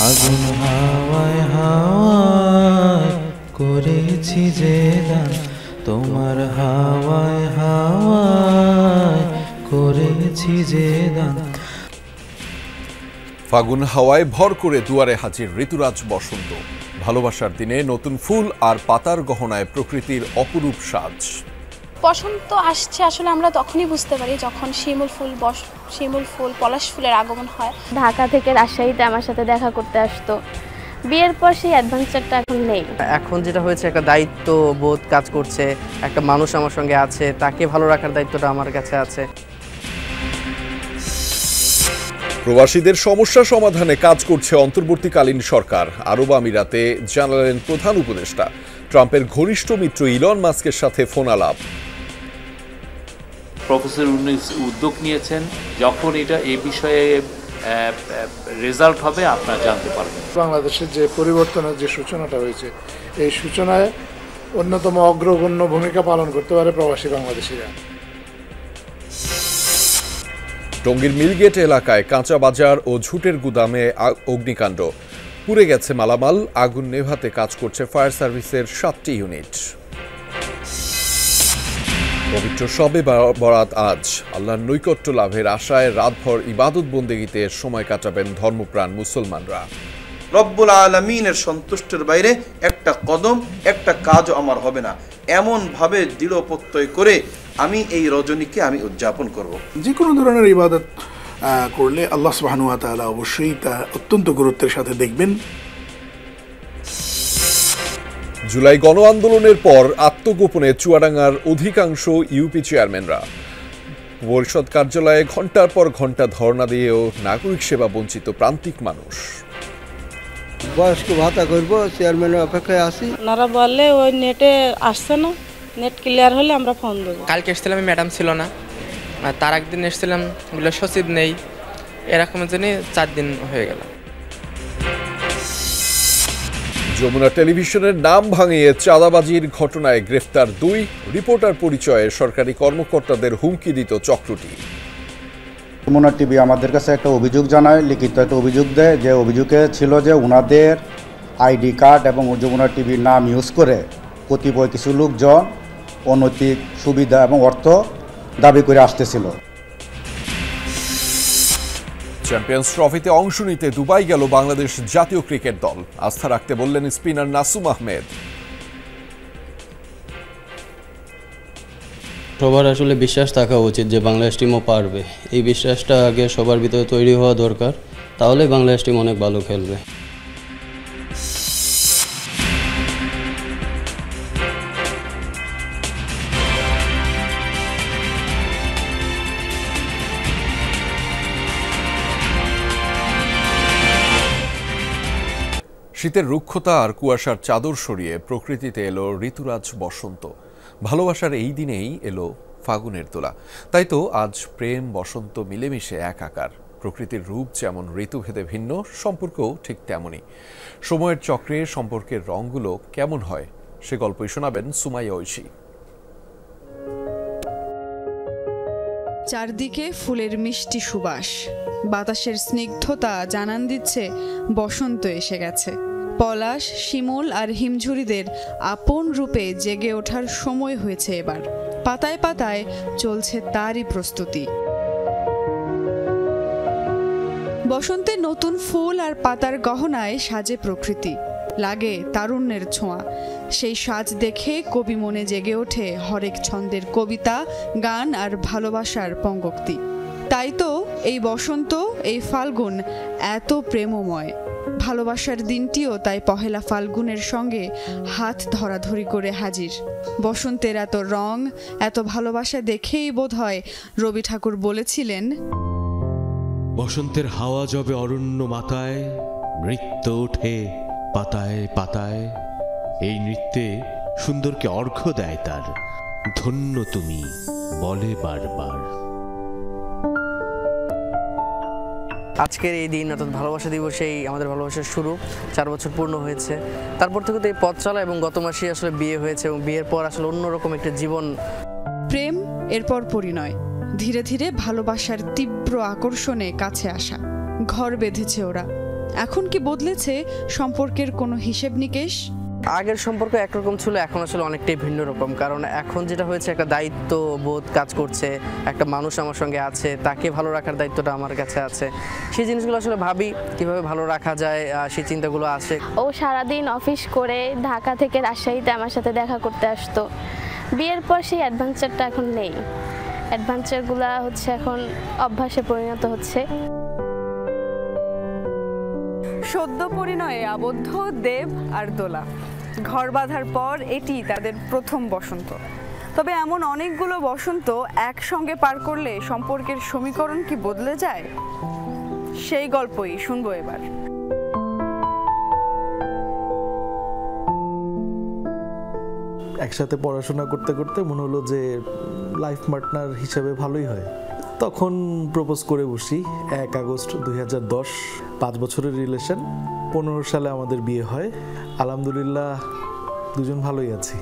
আগুন হাওয়ায় হাওয়ায় করেছি যে দান, তোমার হাওয়ায় হাওয়ায় করেছি যে দান। ফাগুন হাওয়ায় ভর করে দুয়ারে হাজির ঋতুরাজ বসন্ত। ভালোবাসার দিনে নতুন ফুল আর পাতার গহনায় প্রকৃতির অপরূপ সাজ। বসন্ত আসছে আসলে আমরা তখনই বুঝতে পারি যখন শিমুল ফুল পলাশ ফুলের আগমন হয়। ঢাকা থেকে রাজশাহীতে আমার সাথে দেখা করতে আসতো, বিয়ের পর সেই অ্যাডভেঞ্চারটা এখন নেই। এখন যেটা হয়েছে, একটা দায়িত্ব বোধ কাজ করছে, একটা মানুষ আমার সঙ্গে আছে, তাকে ভালো রাখার দায়িত্বটা আমার কাছে আছে। প্রবাসীদের সমস্যা সমাধানে কাজ করছে অন্তর্বর্তীকালীন সরকার, আরব আমিরাতে জানালেন প্রধান উপদেষ্টা। ট্রাম্পের ঘনিষ্ঠ মিত্র ইলন মাস্কের সাথে ফোন আলাপ। প্রফেসর ইউনূস উদ্যোগ নিয়েছেন, যখন এটা এই বিষয়ে রেজাল্ট হবে আপনারা জানতে পারবেন। বাংলাদেশের যে পরিবর্তনের যে সূচনাটা হয়েছে, এই সূচনায় অন্যতম অগ্রগণ্য ভূমিকা পালন করতে পারে প্রবাসী বাংলাদেশিরা। টঙ্গীর মিলগেট এলাকায় কাঁচা বাজার ও ঝুটের গুদামে অগ্নিকাণ্ড, পুড়ে গেছে মালামাল। আগুন নেভাতে কাজ করছে ফায়ার সার্ভিসের 7টি ইউনিট। পবিত্র শবে বরাত আজ। আল্লাহর নৈকট্য লাভের আশায় রাতভর ইবাদত বন্দেগীতে সময় কাটাবেন ধর্মপ্রাণ মুসলমানরা। রব্বুল আলামিনের সন্তুষ্টের বাইরে একটা কদম, একটা কাজও আমার হবে না, এমন ভাবে দৃঢ় প্রত্যয় করে আমি এই রজনীকে আমি উদযাপন করব। যে কোনো ধরনের ইবাদত করলে আল্লাহ সুবহানাহু ওয়া তাআলা অবশ্যই তা অত্যন্ত গুরুত্বের সাথে দেখবেন। জুলাই গণ আন্দোলনের পর আত্মগোপনে চুয়াডাঙ্গার অধিকাংশ ইউপি চেয়ারম্যানরা। পরিষদ কার্যালয়ে ঘণ্টার পর ঘণ্টা ধর্ণা দিয়েও নাগরিক সেবা বঞ্চিত প্রান্তিক মানুষ। বয়স্ক ভাতা করবো, চেয়ারম্যানের অপেক্ষায় আছি। ওনারা বললে ওই নেটে আসছে না, নেট ক্লিয়ার হলে আমরা ফোন দেবো। কালকে এসেছিলাম, ম্যাডাম ছিল না, আর তার একদিন এসেছিলাম, বলে সচিব নেই, এরকম জন্য 4 দিন হয়ে গেল। যমুনা টেলিভিশনের নাম ভাঙিয়ে চাঁদাবাজির ঘটনায় গ্রেফতার 2 রিপোর্টার পরিচয়ে সরকারি কর্মকর্তাদের হুমকি দিত চক্রটি। যমুনা টিভি আমাদের কাছে একটা অভিযোগ জানায়, লিখিত একটা অভিযোগ দেয়, যে অভিযোগে ছিল যে ওনাদের আইডি কার্ড এবং যমুনা টিভির নাম ইউজ করে কতিপয় কিছু লোকজন অনৈতিক সুবিধা এবং অর্থ দাবি করে আসতেছিল। চ্যাম্পিয়ন্স ট্রফিতে অংশ নিতে দুবাই গেল বাংলাদেশ জাতীয় ক্রিকেট দল। আস্থা রাখতে বললেন স্পিনার নাসুম আহমেদ। সবার আসলে বিশ্বাস থাকা উচিত যে বাংলাদেশ টিমও পারবে। এই বিশ্বাসটা আগে সবার ভিতরে তৈরি হওয়া দরকার, তাহলে বাংলাদেশ টিম অনেক ভালো খেলবে। শীতের রুক্ষতা আর কুয়াশার চাদর সরিয়ে প্রকৃতিতে এলো ঋতুরাজ বসন্ত। ভালোবাসার এই দিনেই এলো ফাগুনের দোলা। তাই তো আজ প্রেম বসন্ত মিলেমিশে একাকার। প্রকৃতির রূপ যেমন ঋতুভেদে ভিন্ন, সম্পর্কও ঠিক তেমনই। সময়ের চক্রে সম্পর্কের রঙগুলো কেমন হয় সে গল্পই শোনাবেন সুমাইয়া ঐশী। চারদিকে ফুলের মিষ্টি সুবাস, বাতাসের স্নিগ্ধতা জানান দিচ্ছে বসন্ত এসে গেছে। পলাশ, শিমুল আর হিমঝুরিদের আপন রূপে জেগে ওঠার সময় হয়েছে এবার। পাতায় পাতায় চলছে তারই প্রস্তুতি। বসন্তে নতুন ফুল আর পাতার গহনায় সাজে প্রকৃতি, লাগে তারুণ্যের ছোঁয়া। সেই সাজ দেখে কবি মনে জেগে ওঠে হরেক ছন্দের কবিতা, গান আর ভালোবাসার পঙ্গক্তি। তাই তো এই বসন্ত, এই ফাল্গুন এত প্রেমময়। ভালোবাসার দিনটিও তাই পহেলা ফাল্গুনের সঙ্গে হাত ধরাধরি করে হাজির। বসন্তের এত রং, এত ভালোবাসা দেখেই বোধহয় রবি ঠাকুর বলেছিলেন, বসন্তের হাওয়া যবে অরণ্য মাথায়, নৃত্য ওঠে পাতায় পাতায়। এই নৃত্যে সুন্দরকে অর্ঘ্য দেয় তার, ধন্য তুমি বলে বারবার। আজকের এই দিন অর্থাৎ ভালোবাসা দিবসেই আমাদের ভালোবাসার শুরু। 4 বছর পূর্ণ হয়েছে। তারপর থেকে তো এই পথ চলা, এবং গত মাসে আসলে বিয়ে হয়েছে, এবং বিয়ের পর আসলে অন্যরকম একটা জীবন। প্রেম এরপর পরিণয়, ধীরে ধীরে ভালোবাসার তীব্র আকর্ষণে কাছে আসা। ঘর বেঁধেছে ওরা, এখন কি বদলেছে সম্পর্কের কোনো হিসেব নিকেশ? আগের সম্পর্ক একরকম ছিল, এখন আসলে অনেকটাই ভিন্ন রকম। কারণ এখন যেটা হয়েছে, একটা দায়িত্ব বোধ কাজ করছে, একটা মানুষ আমার সঙ্গে আছে, তাকে ভালো রাখার দায়িত্বটা আমার কাছে আছে। সেই জিনিসগুলো আসলে ভাবি কিভাবে ভালো রাখা যায়, সেই চিন্তাগুলো আসে। ও সারাদিন অফিস করে ঢাকা থেকে রাজশাহীতে আমার সাথে দেখা করতে আসতো। বিয়ের পর সেই অ্যাডভেঞ্চারটা এখন নেই। অ্যাডভেঞ্চারগুলো হচ্ছে এখন অভ্যাসে পরিণত হচ্ছে। সদ্য পরিণয়ে আবদ্ধ দেব আর দোলা ঘর বাঁধার পর এটি তাদের প্রথম বসন্ত। তবে এমন অনেকগুলো বসন্ত একসঙ্গে পার করলে সম্পর্কের সমীকরণ কি বদলে যায়? সেই গল্পই শুনবো এবার। একসাথে পড়াশোনা করতে করতে মনে হলো যে লাইফ পার্টনার হিসেবে ভালোই হয়। তখন প্রপোজ করে বসি 1 আগস্ট 2010। 5 বছরের রিলেশন। 15 সালে আমাদের বিয়ে হয়। আলহামদুলিল্লাহ দুজন ভালোই আছি।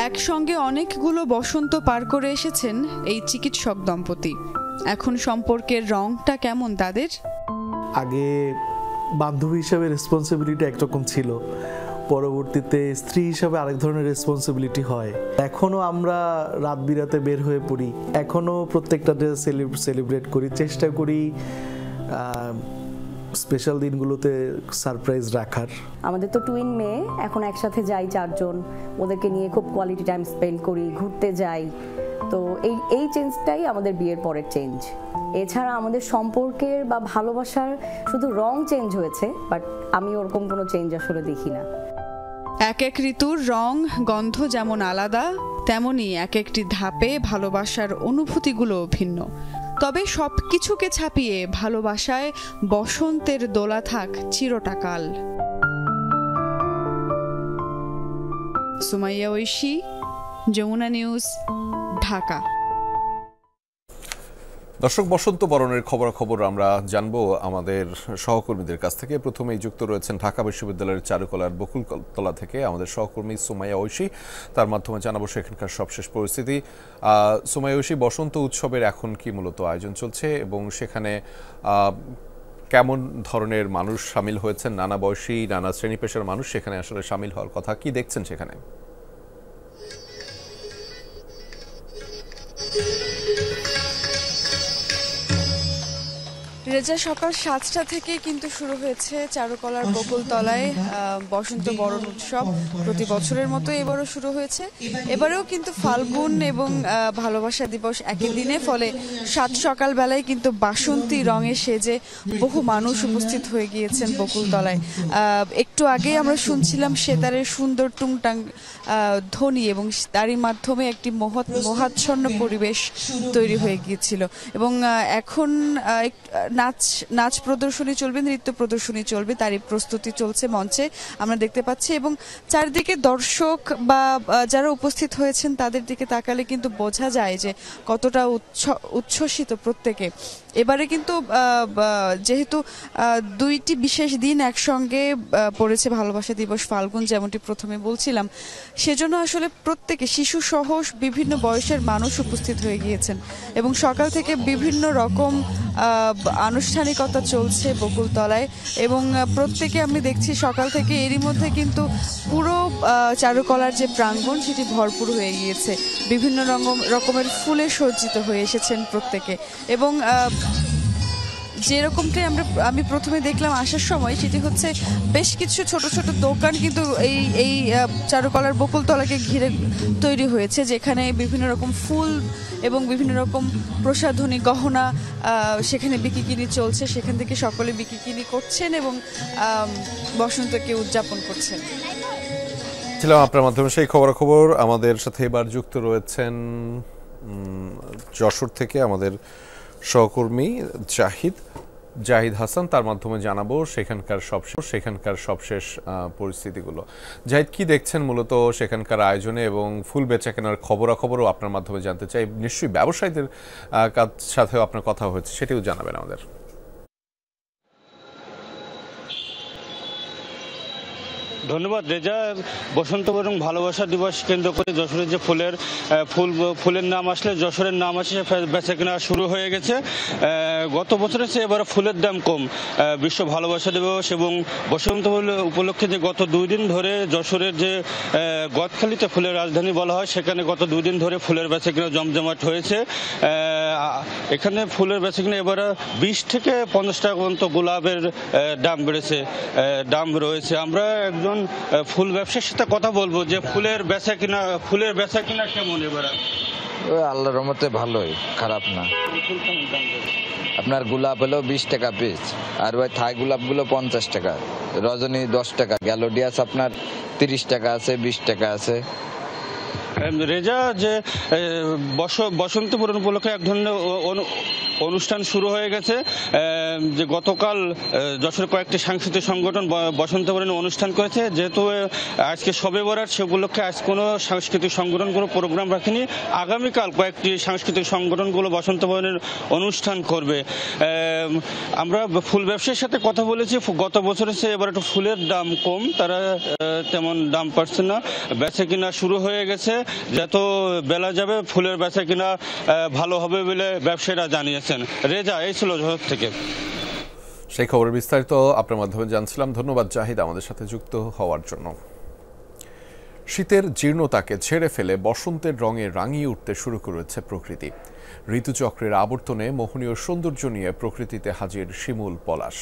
একসঙ্গে অনেকগুলো বসন্ত পার করে এসেছেন এই চিকিৎসক দম্পতি। এখন সম্পর্কের রংটা কেমন তাদের? আগে বান্ধবী হিসেবে রেসপন্সিবিলিটি একরকম ছিল, পরবর্তীতে স্ত্রী হিসাবে আরেক ধরনের রেসপন্সিবিলিটি হয়। এখনও আমরা রাত বিরাতে বের হয়ে পড়ি, এখনও প্রত্যেকটা ডে সেলিব্রেট করি, চেষ্টা করি স্পেশাল দিনগুলোতে সারপ্রাইজ রাখার। আমাদের তো টুইন মেয়ে, এখন একসাথে যাই 4 জন, ওদেরকে নিয়ে খুব কোয়ালিটি টাইম স্পেন্ড করি, ঘুরতে যাই। তো এই চেঞ্জটাই আমাদের বিয়ের পরের চেঞ্জ। এছাড়া আমাদের সম্পর্কের বা ভালোবাসার শুধু রং চেঞ্জ হয়েছে, বাট আমি ওরকম কোনো চেঞ্জ আসলে দেখি না। এক এক ঋতুর রং গন্ধ যেমন আলাদা, তেমনি এক একটি ধাপে ভালোবাসার অনুভূতিগুলো ভিন্ন। তবে সব কিছুকে ছাপিয়ে ভালোবাসায় বসন্তের দোলা থাক চিরটাকাল। সুমাইয়া ঐশী, যমুনা নিউজ, ঢাকা। দর্শক, বসন্ত বরণের খবরাখবর আমরা জানবো আমাদের সহকর্মীদের কাছ থেকে। প্রথমেই যুক্ত রয়েছেন ঢাকা বিশ্ববিদ্যালয়ের চারুকলার বকুলতলা থেকে আমাদের সহকর্মী সুমাইয়া ঐশী। তার মাধ্যমে জানাবো সেখানকার সবশেষ পরিস্থিতি। সুমাইয়া ঐশী, বসন্ত উৎসবের এখন কি মূলত আয়োজন চলছে এবং সেখানে কেমন ধরনের মানুষ সামিল হয়েছেন? নানা বয়সী, নানা শ্রেণী পেশার মানুষ সেখানে আসলে সামিল হওয়ার কথা, কি দেখছেন সেখানে? রেজা, সকাল 7টা থেকে কিন্তু শুরু হয়েছে চারুকলার বকুলতলায় বসন্ত বরণ উৎসব। প্রতি বছরের মতো এবারও শুরু হয়েছে। এবারেও কিন্তু ফাল্গুন এবং ভালোবাসা দিবস একই দিনে, ফলে 7 সকালবেলায় কিন্তু বাসন্তী রঙে সেজে বহু মানুষ উপস্থিত হয়ে গিয়েছেন বকুলতলায়। একটু আগে আমরা শুনছিলাম সেতারের সুন্দর টুংটাং ধ্বনি এবং তারই মাধ্যমে একটি মোহাচ্ছন্ন পরিবেশ তৈরি হয়ে গিয়েছিল। এবং এখন নাচ প্রদর্শনী চলবে, নৃত্য প্রদর্শনী চলবে, তারই প্রস্তুতি চলছে মঞ্চে আমরা দেখতে পাচ্ছি। এবং চারদিকে দর্শক বা যারা উপস্থিত হয়েছেন তাদের দিকে তাকালে কিন্তু বোঝা যায় যে কতটা উচ্ছ্বসিত প্রত্যেকে। এবারে কিন্তু যেহেতু 2টি বিশেষ দিন একসঙ্গে পড়েছে, ভালোবাসা দিবস, ফাল্গুন, যেমনটি প্রথমে বলছিলাম, সেজন্য আসলে প্রত্যেকে, শিশু সহ বিভিন্ন বয়সের মানুষ উপস্থিত হয়ে গিয়েছেন। এবং সকাল থেকে বিভিন্ন রকম আনুষ্ঠানিকতা চলছে বকুলতলায় এবং প্রত্যেকে আমি দেখছি সকাল থেকে এরই মধ্যে কিন্তু পুরো চারুকলার যে প্রাঙ্গণ সেটি ভরপুর হয়ে গিয়েছে। বিভিন্ন রকমের ফুলে সজ্জিত হয়ে এসেছেন প্রত্যেকে। এবং যেরকমটাই আমি প্রথমে দেখলাম আসার সময়, সেটি হচ্ছে বেশ কিছু ছোট ছোট দোকান কিন্তু এই চারুকলার বকুলতলাকে ঘিরে তৈরি হয়েছে, যেখানে বিভিন্ন রকম ফুল এবং বিভিন্ন রকম প্রসাধনী গহনা সেখানে বিকিকিনি চলছে। সেখান থেকে সকলে বিকিকিনি করছেন এবং বসন্তকে উদযাপন করছেন। ছিলাম আপনার মাধ্যমে সেই খবরাখবর। আমাদের সাথে এবার যুক্ত রয়েছেন যশোর থেকে আমাদের সহকর্মী জাহিদ হাসান। তার মাধ্যমে জানাবো সেখানকার সবশেষ পরিস্থিতিগুলো। জাহিদ, কি দেখছেন মূলত সেখানকার আয়োজনে এবং ফুল বেচা কেনার খবরাখবরও আপনার মাধ্যমে জানতে চাই। নিশ্চয়ই ব্যবসায়ীদের সাথেও আপনার কথা হয়েছে, সেটিও জানাবেন আমাদের। ধন্যবাদ রেজা। বসন্ত বরং ভালোবাসা দিবস কেন্দ্র করে যশোরের যে ফুলের নাম আসলে যশোরের নাম আসে বেচা কেনা শুরু হয়ে গেছে। গত বছরের চেয়ে এবার ফুলের দাম কম। বিশ্ব ভালোবাসা দিবস এবং বসন্ত উপলক্ষে যে গত 2 দিন ধরে যশোরের যে গদখালিতে ফুলের রাজধানী বলা হয়, সেখানে গত 2 দিন ধরে ফুলের বেচা কেনা জমজমাট হয়েছে। এখানে ফুলের বেচা কিনা এবার 20 থেকে 50 টাকা পর্যন্ত গোলাপের দাম বেড়েছে, দাম রয়েছে। আমরা একজন ফুল ব্যবসায়ীর সাথে কথা বলবো যে ফুলের বেচা কিনা কেমন এবার? আল্লাহর রহমতে ভালোই, খারাপ না। আপনার গোলাপ হলো 20 টাকা পিস, আর ওই থাই গোলাপগুলো 50 টাকা, রজনী 10 টাকা, গ্যালোডিয়াস আপনার 30 টাকা আছে, 20 টাকা আছে। রেজা, যে বসন্ত বরণ উপলক্ষে এক ধরনের অনুষ্ঠান শুরু হয়ে গেছে। যে গতকাল যশোর কয়েকটি সাংস্কৃতিক সংগঠন বসন্ত বরণে অনুষ্ঠান করেছে। যেহেতু আজকে শবে বরাত, সে উপলক্ষে আজ কোনো সাংস্কৃতিক সংগঠন কোনো প্রোগ্রাম রাখেনি। আগামীকাল কয়েকটি সাংস্কৃতিক সংগঠনগুলো বসন্ত বরণের অনুষ্ঠান করবে। আমরা ফুল ব্যবসায়ীর সাথে কথা বলেছি। গত বছরের চেয়ে এবার একটু ফুলের দাম কম, তারা তেমন দাম পাচ্ছে না, বেচা কিনা শুরু হয়ে গেছে। যত বেলা যাবে ফুলের বেচা কিনা ভালো হবে বলে ব্যবসায়ীরা জানিয়েছেন। রেজা, এই ছিল যশোর থেকে। সেই খবরের বিস্তারিত আপনার মাধ্যমে জানছিলাম। ধন্যবাদ জাহিদ আমাদের সাথে যুক্ত হওয়ার জন্য। শীতের জীর্ণতাকে ছেড়ে ফেলে বসন্তের রঙে রাঙিয়ে উঠতে শুরু করেছে প্রকৃতি। ঋতুচক্রের আবর্তনে মোহনীয় সৌন্দর্য নিয়ে প্রকৃতিতে হাজির শিমুল, পলাশ।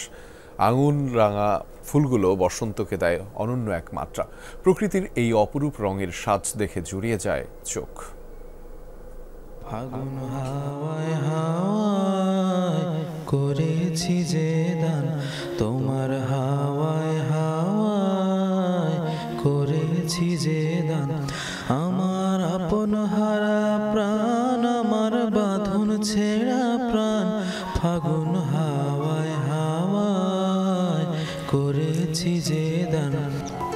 আঙুন রাঙা ফুলগুলো বসন্তকে দেয় অনন্য এক মাত্রা। প্রকৃতির এই অপরূপ রঙের সাজ দেখে জুড়িয়ে যায় চোখ। ফাগুন হাওয়ায় হাওয়ায় করেছি যে দান, তোমার হাওয়ায় হাওয়ায় করেছি যে দান। আমার আপন হারা প্রাণ, আমার বাঁধন ছেঁড়া প্রাণ, ফাগুন হাওয়ায় হাওয়ায় করেছি যে দান।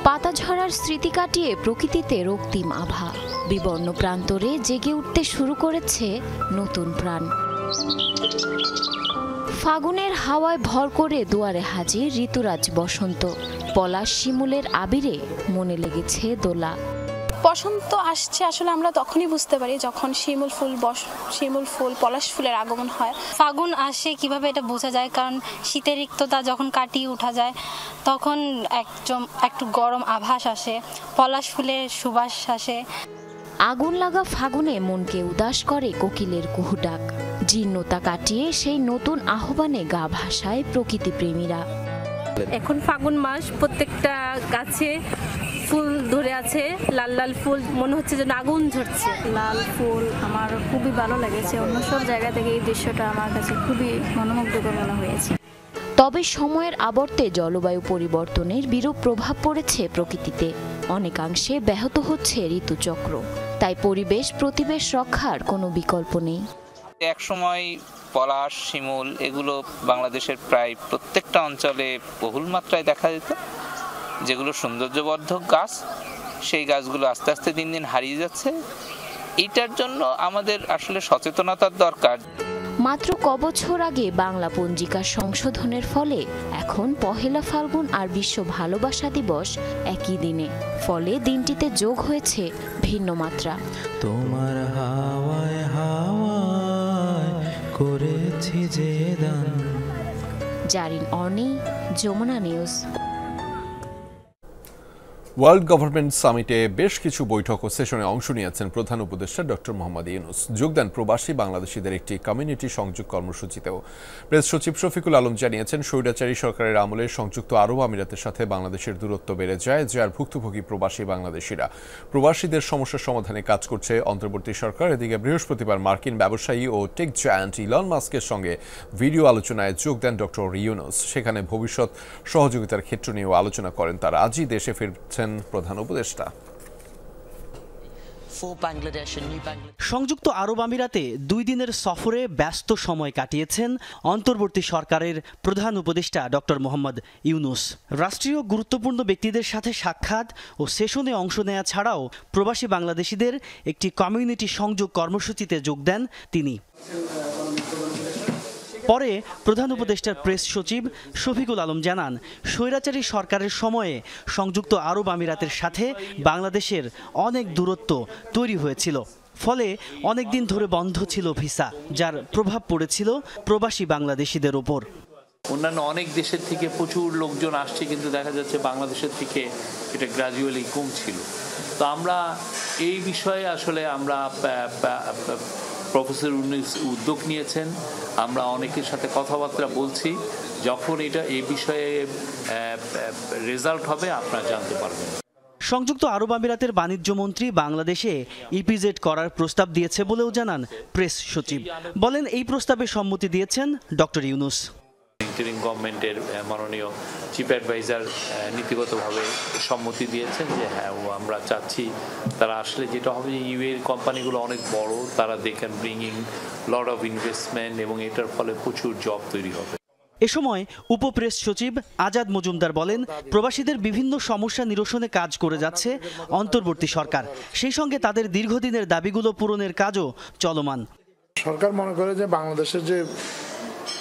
পাতা ঝরার স্মৃতি কাটিয়ে প্রকৃতিতে রক্তিম আভা, বিবর্ণ প্রান্তরে জেগে উঠতে শুরু করেছে নতুন প্রাণ। ফাগুনের হাওয়ায় ভর করে দুয়ারে হাজির ঋতুরাজ বসন্ত। পলাশ শিমুলের আবিরে মনে লেগেছে দোলা। বসন্ত আসছে আসলে আমরা তখনই বুঝতে পারি যখন শিমুল ফুল পলাশ ফুলের আগমন হয়। ফাগুন আসে কিভাবে এটা বোঝা যায়, কারণ শীতের রিক্ততা যখন কাটিয়ে ওঠা যায় তখন একটু গরম আভাস আসে, পলাশ ফুলের সুবাস আসে। আগুন লাগা ফাগুনে মনকে উদাস করে কোকিলের কুহুডাক। জীর্ণতা কাটিয়ে সেই নতুন আহ্বানে গা ভাসায় প্রকৃতি প্রেমীরা। এখন ফাগুন মাস, প্রত্যেকটা গাছে ফুল ধরে আছে, লাল লাল ফুল, মনে হচ্ছে যেন আগুন ঝরছে। লাল ফুল আমার খুবই ভালো লেগেছে। অন্য সব জায়গা থেকে এই দৃশ্যটা আমার কাছে খুবই মনোমুগ্ধকর মনে হয়েছে। তবে সময়ের আবর্তে জলবায়ু পরিবর্তনের বিরূপ প্রভাব পড়েছে প্রকৃতিতে। অনেকাংশে ব্যাহত হচ্ছে ঋতুচক্র। তাই পরিবেশ প্রতিবেশ রক্ষার কোনো বিকল্প নেই। এক সময় পলাশ, শিমুল এগুলো বাংলাদেশের প্রায় প্রত্যেকটা অঞ্চলে বহুল মাত্রায় দেখা যেত, যেগুলো সৌন্দর্যবর্ধক গাছ, সেই গাছগুলো আস্তে আস্তে দিন দিন হারিয়ে যাচ্ছে। এটার জন্য আমাদের আসলে সচেতনতার দরকার। মাত্র কবছর আগে বাংলা পঞ্জিকা সংশোধনের ফলে এখন পহেলা ফাল্গুন আর বিশ্ব ভালোবাসা দিবস একই দিনে। ফলে দিনটিতে যোগ হয়েছে ভিন্ন মাত্রা। তোমার হাওয়ায় হাওয়ায় করেছি যে দান। Zarin অর্নি, Jamuna news. World government সামিটে বেশ কিছু বৈঠক ও সেশনে অংশ নিয়েছেন প্রধান উপদেষ্টা ডক্টর মোহাম্মদ ইউনূস। যোগ দেন প্রবাসী বাংলাদেশিদের একটি কমিউনিটি সংযোগ কর্মসূচিতেও। প্রেস সচিব শফিকুল আলম জানিয়েছেন, স্বৈরাচারী সরকারের আমলে সংযুক্ত আরব আমিরাতের সাথে বাংলাদেশের দূরত্ব বেড়ে যায়, যার ভুক্তভোগী প্রবাসী বাংলাদেশিরা। প্রবাসীদের সমস্যার সমাধানে কাজ করছে অন্তর্বর্তী সরকার। এদিকে বৃহস্পতিবার মার্কিন ব্যবসায়ী ও টেক জায়ান্ট ইলন মাস্কের সঙ্গে ভিডিও আলোচনায় যোগ দেন ডক্টর ইউনূস। সেখানে ভবিষ্যৎ সহযোগিতার ক্ষেত্র নিয়েও আলোচনা করেন তারা। আজই দেশে ফিরছেন প্রধান উপদেষ্টা। সংযুক্ত আরব আমিরাতে 2 দিনের সফরে ব্যস্ত সময় কাটিয়েছেন অন্তর্বর্তী সরকারের প্রধান উপদেষ্টা ডক্টর মোহাম্মদ ইউনূস। রাষ্ট্রীয় গুরুত্বপূর্ণ ব্যক্তিদের সাথে সাক্ষাৎ ও সেশনে অংশ নেওয়া ছাড়াও প্রবাসী বাংলাদেশিদের একটি কমিউনিটি সংযোগ কর্মসূচিতে যোগ দেন তিনি। পরে প্রধান উপদেষ্টার প্রেস সচিব শফিকুল আলম জানান, স্বৈরাচারী সরকারের সময়ে সংযুক্ত আরব আমিরাতের সাথে বাংলাদেশের অনেক দূরত্ব তৈরি হয়েছিল, ফলে অনেকদিন ধরে বন্ধ ছিল ভিসা, যার প্রভাব পড়েছিল প্রবাসী বাংলাদেশিদের ওপর। অন্যান্য অনেক দেশের থেকে প্রচুর লোকজন আসছে, কিন্তু দেখা যাচ্ছে বাংলাদেশের থেকে এটা গ্র্যাজুয়ালি কমছিল। তো আমরা এই বিষয়ে আসলে আমরা প্রফেসর ইউনূস উদ্যোগ নিয়েছেন, আমরা অনেকের সাথে কথাবার্তা বলছি। যখন এই বিষয়ে রেজাল্ট হবে আপনারা জানতে পারবেন। সংযুক্ত আরব আমিরাতের বাণিজ্য মন্ত্রী বাংলাদেশে ইপিজেড করার প্রস্তাব দিয়েছে বলেও জানান প্রেস সচিব। বলেন, এই প্রস্তাবে সম্মতি দিয়েছেন ডক্টর ইউনূস। ইন্টারিম গভর্নমেন্টের মাননীয় চিফ অ্যাডভাইজার নীতিগতভাবে সম্মতি দিয়েছেন যে হ্যাঁ, আমরা চাচ্ছি তারা আসলে যেটা হবে যে ইউএর কোম্পানিগুলো অনেক বড়, তারা they can bring lot of investment এবং এটার ফলে প্রচুর জব তৈরি হবে। এ সময় উপপ্রেস সচিব আজাদ মজুমদার বলেন, প্রবাসীদের বিভিন্ন সমস্যা নিরসনে কাজ করে যাচ্ছে অন্তর্বর্তী সরকার, সেই সঙ্গে তাদের দীর্ঘদিনের দাবিগুলো পূরণের কাজও চলমান। সরকার মনে করে যে বাংলাদেশের যে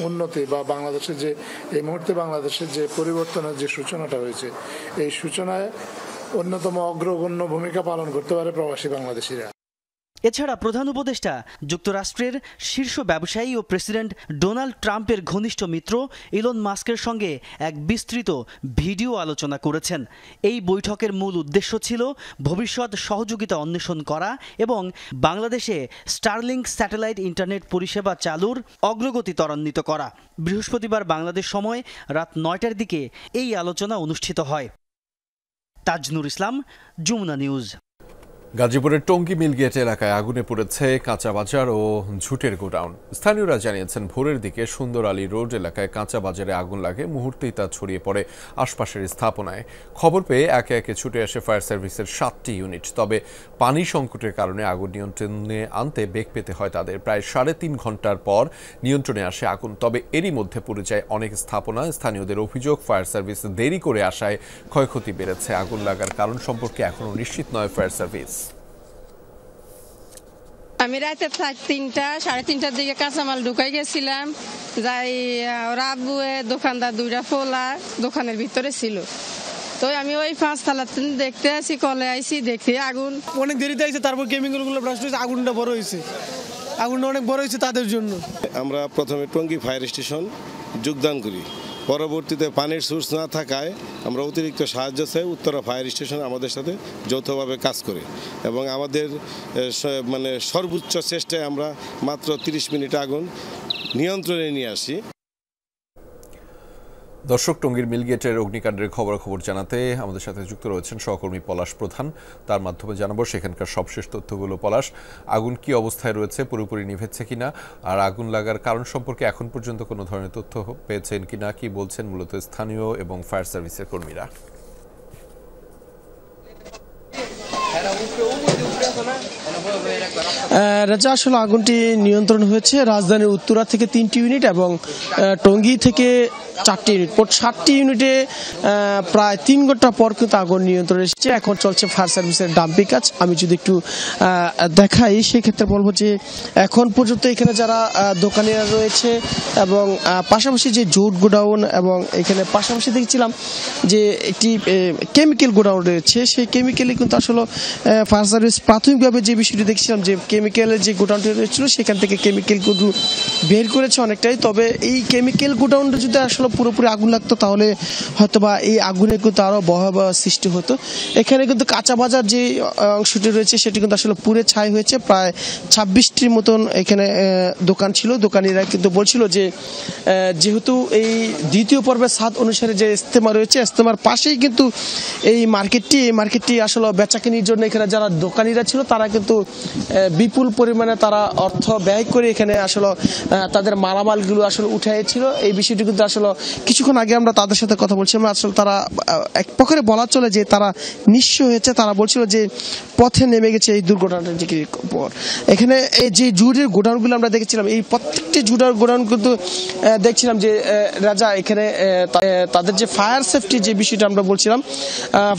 উন্নতি বা বাংলাদেশের যে এই মুহূর্তে বাংলাদেশের যে পরিবর্তনের যে সূচনাটা হয়েছে, এই সূচনায় অন্যতম অগ্রগণ্য ভূমিকা পালন করতে পারে প্রবাসী বাংলাদেশিরা। এছাড়া প্রধান উপদেষ্টা যুক্তরাষ্ট্রের শীর্ষ ব্যবসায়ী ও প্রেসিডেন্ট ডোনাল্ড ট্রাম্পের ঘনিষ্ঠ মিত্র ইলন মাস্কের সঙ্গে এক বিস্তৃত ভিডিও আলোচনা করেছেন। এই বৈঠকের মূল উদ্দেশ্য ছিল ভবিষ্যৎ সহযোগিতা অন্বেষণ করা এবং বাংলাদেশে স্টারলিংক স্যাটেলাইট ইন্টারনেট পরিষেবা চালুর অগ্রগতি ত্বরান্বিত করা। বৃহস্পতিবার বাংলাদেশ সময় রাত 9টার দিকে এই আলোচনা অনুষ্ঠিত হয়। তাজনুর ইসলাম, যমুনা নিউজ। গাজীপুরের টঙ্গী মিলগেট এলাকায় আগুনে পুড়েছে কাঁচা বাজার ও ঝুটের গোডাউন। স্থানীয়রা জানিয়েছেন, ভোরের দিকে সুন্দর আলী রোড এলাকায় কাঁচা বাজারে আগুন লাগে, মুহূর্তেই তা ছড়িয়ে পড়ে আশপাশের স্থাপনায়। খবর পেয়ে একে একে ছুটে আসে ফায়ার সার্ভিসের 7টি ইউনিট। তবে পানি সংকটের কারণে আগুন নিয়ন্ত্রণে আনতে বেগ পেতে হয় তাদের। প্রায় 3.5 ঘন্টার পর নিয়ন্ত্রণে আসে আগুন, তবে এরই মধ্যে পুড়ে যায় অনেক স্থাপনা। স্থানীয়দের অভিযোগ, ফায়ার সার্ভিস দেরি করে আসায় ক্ষয়ক্ষতি বেড়েছে। আগুন লাগার কারণ সম্পর্কে এখনও নিশ্চিত নয় ফায়ার সার্ভিস। আমি রাতে 3:30 দিকে কাঁচামাল ঢুকাই গেছিলাম, যাই ওরা আব্বু দোকানদার 2টা ফোলা দোকানের ভিতরে ছিল। তো আমি ওই 5 তলা দেখতে আসি, কলে আইসি, দেখি আগুন অনেক দেরিতে আইছে, তারপর কেমিক্যাল গুলো ব্লাস্ট হয়েছে, আগুনটা বড় হয়েছে, আগুনটা অনেক বড় হয়েছে তাদের জন্য। আমরা প্রথমে টঙ্গী ফায়ার স্টেশন যোগদান করি, পরবর্তীতে পানির সোর্স না থাকায় আমরা অতিরিক্ত সাহায্য চাই। উত্তরা ফায়ার স্টেশন আমাদের সাথে যৌথভাবে কাজ করে এবং আমাদের সর্বোচ্চ চেষ্টায় আমরা মাত্র 30 মিনিট আগুন নিয়ন্ত্রণে নিয়ে আসি। দর্শক, টঙ্গীর মিলগেটের অগ্নিকাণ্ডের খবরাখবর জানাতে আমাদের সাথে যুক্ত রয়েছেন সহকর্মী পলাশ প্রধান। তার মাধ্যমে জানাবো সেখানকার সবশেষ তথ্যগুলো। পলাশ, আগুন কি অবস্থায় রয়েছে, পুরোপুরি নিভেছে কিনা, আর আগুন লাগার কারণ সম্পর্কে এখন পর্যন্ত কোনো ধরনের তথ্য পেয়েছেন কিনা, কি বলছেন মূলত স্থানীয় এবং ফায়ার সার্ভিসের কর্মীরা? রাজা, আসলে আগুনটি নিয়ন্ত্রণ হয়েছে রাজধানীর উত্তরা থেকে 3টি ইউনিট এবং টঙ্গী থেকে 4টি ইউনিট, মোট 7টি ইউনিটে প্রায় 3 ঘন্টা পর কিন্তু আগুন নিয়ন্ত্রণে এসেছে। এখন চলছে ফায়ার সার্ভিসের ডাম্পিং কাজ। আমি যদি একটু দেখাই, সেই ক্ষেত্রে বলবো যে এখন পর্যন্ত এখানে যারা দোকানিরা রয়েছে এবং পাশাপাশি যে জুট গোডাউন এবং এখানে পাশাপাশি দেখছিলাম যে একটি কেমিক্যাল গোডাউন রয়েছে, সেই কেমিক্যালে কিন্তু আসলে ফায়ার সার্ভিস প্রাথমিকভাবে যে বিষয়টি দেখছিলাম যে কেমিক্যালের যে গোডাউনটি রয়েছিল সেখান থেকে কেমিক্যাল কিন্তু বের করেছে অনেকটাই। তবে এই কেমিক্যাল গোডাউনটা যদি আসলে পুরোপুরি আগুন লাগতো তাহলে হয়তোবা এই আগুনে কিন্তু আরো ভয়াবহ সৃষ্টি হতো। এখানে কিন্তু কাঁচা বাজার যে অংশটি রয়েছে সেটি কিন্তু আসলে পুরে ছাই হয়েছে। প্রায় 26টির মতন এখানে দোকান ছিল। দোকানিরা কিন্তু বলছিল যে যেহেতু এই দ্বিতীয় পর্বের ছাদ অনুসারে যে ইস্তেমা রয়েছে, ইস্তেমার পাশেই কিন্তু এই মার্কেটটি আসলে বেচাকেনির জন্য এখানে যারা দোকানিরা ছিল তারা কিন্তু বিপুল পরিমাণে তারা অর্থ ব্যয় করে এখানে আসলে তাদের মালামালগুলো আসলে উঠাইছিল। এই বিষয়টি কিন্তু আসলে কিছুক্ষণ আগে আমরা তাদের সাথে কথা বলছিলাম। আসলে তারা এক প্রকারে বলা চলে যে তারা নিঃস্ব হয়েছে। তারা বলছিল যে পথে নেমে গেছে এই দুর্ঘটনার পর। এখানে এই যে জুটের গোডাউনগুলো আমরা দেখেছিলাম, এই প্রত্যেকটি জুটের গোডাউন কিন্তু দেখছিলাম যে রাজা এখানে তাদের যে ফায়ার সেফটি যে বিষয়টা আমরা বলছিলাম,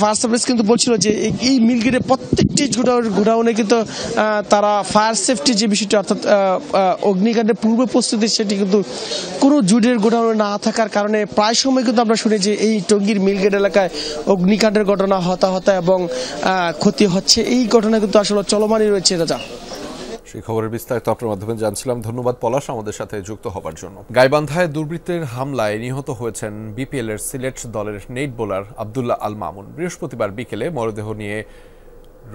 ফায়ার সার্ভিস কিন্তু বলছিল যে এই মিলগেটের প্রত্যেকটি গোডাউনে কিন্তু তারা ফায়ার সেফটি যে বিষয়টি অর্থাৎ অগ্নিকাণ্ডের পূর্ব প্রস্তুতি সেটি কিন্তু কোনো জুটের ঘটনা না থাকার কারণে প্রায় সময় কিন্তু আমরা শুনি যে এই টঙ্গীর মিলগেট এলাকায় অগ্নিকাণ্ডের ঘটনা হতাহত এবং ক্ষতি হচ্ছে। এই ঘটনা কিন্তু আসলে চলমানই রয়েছে। রাজা, সেই খবরের বিস্তারিত আপনার মাধ্যমে জানছিলাম। ধন্যবাদ পলাশ আমাদের সাথে যুক্ত হবার জন্য। গাইবান্ধায় দুর্বৃত্তের হামলায় নিহত হয়েছেন বিপিএল এর সিলেট দলের নেট বোলার আব্দুল্লাহ আল মামুন। বৃহস্পতিবার বিকেলে মরদেহ নিয়ে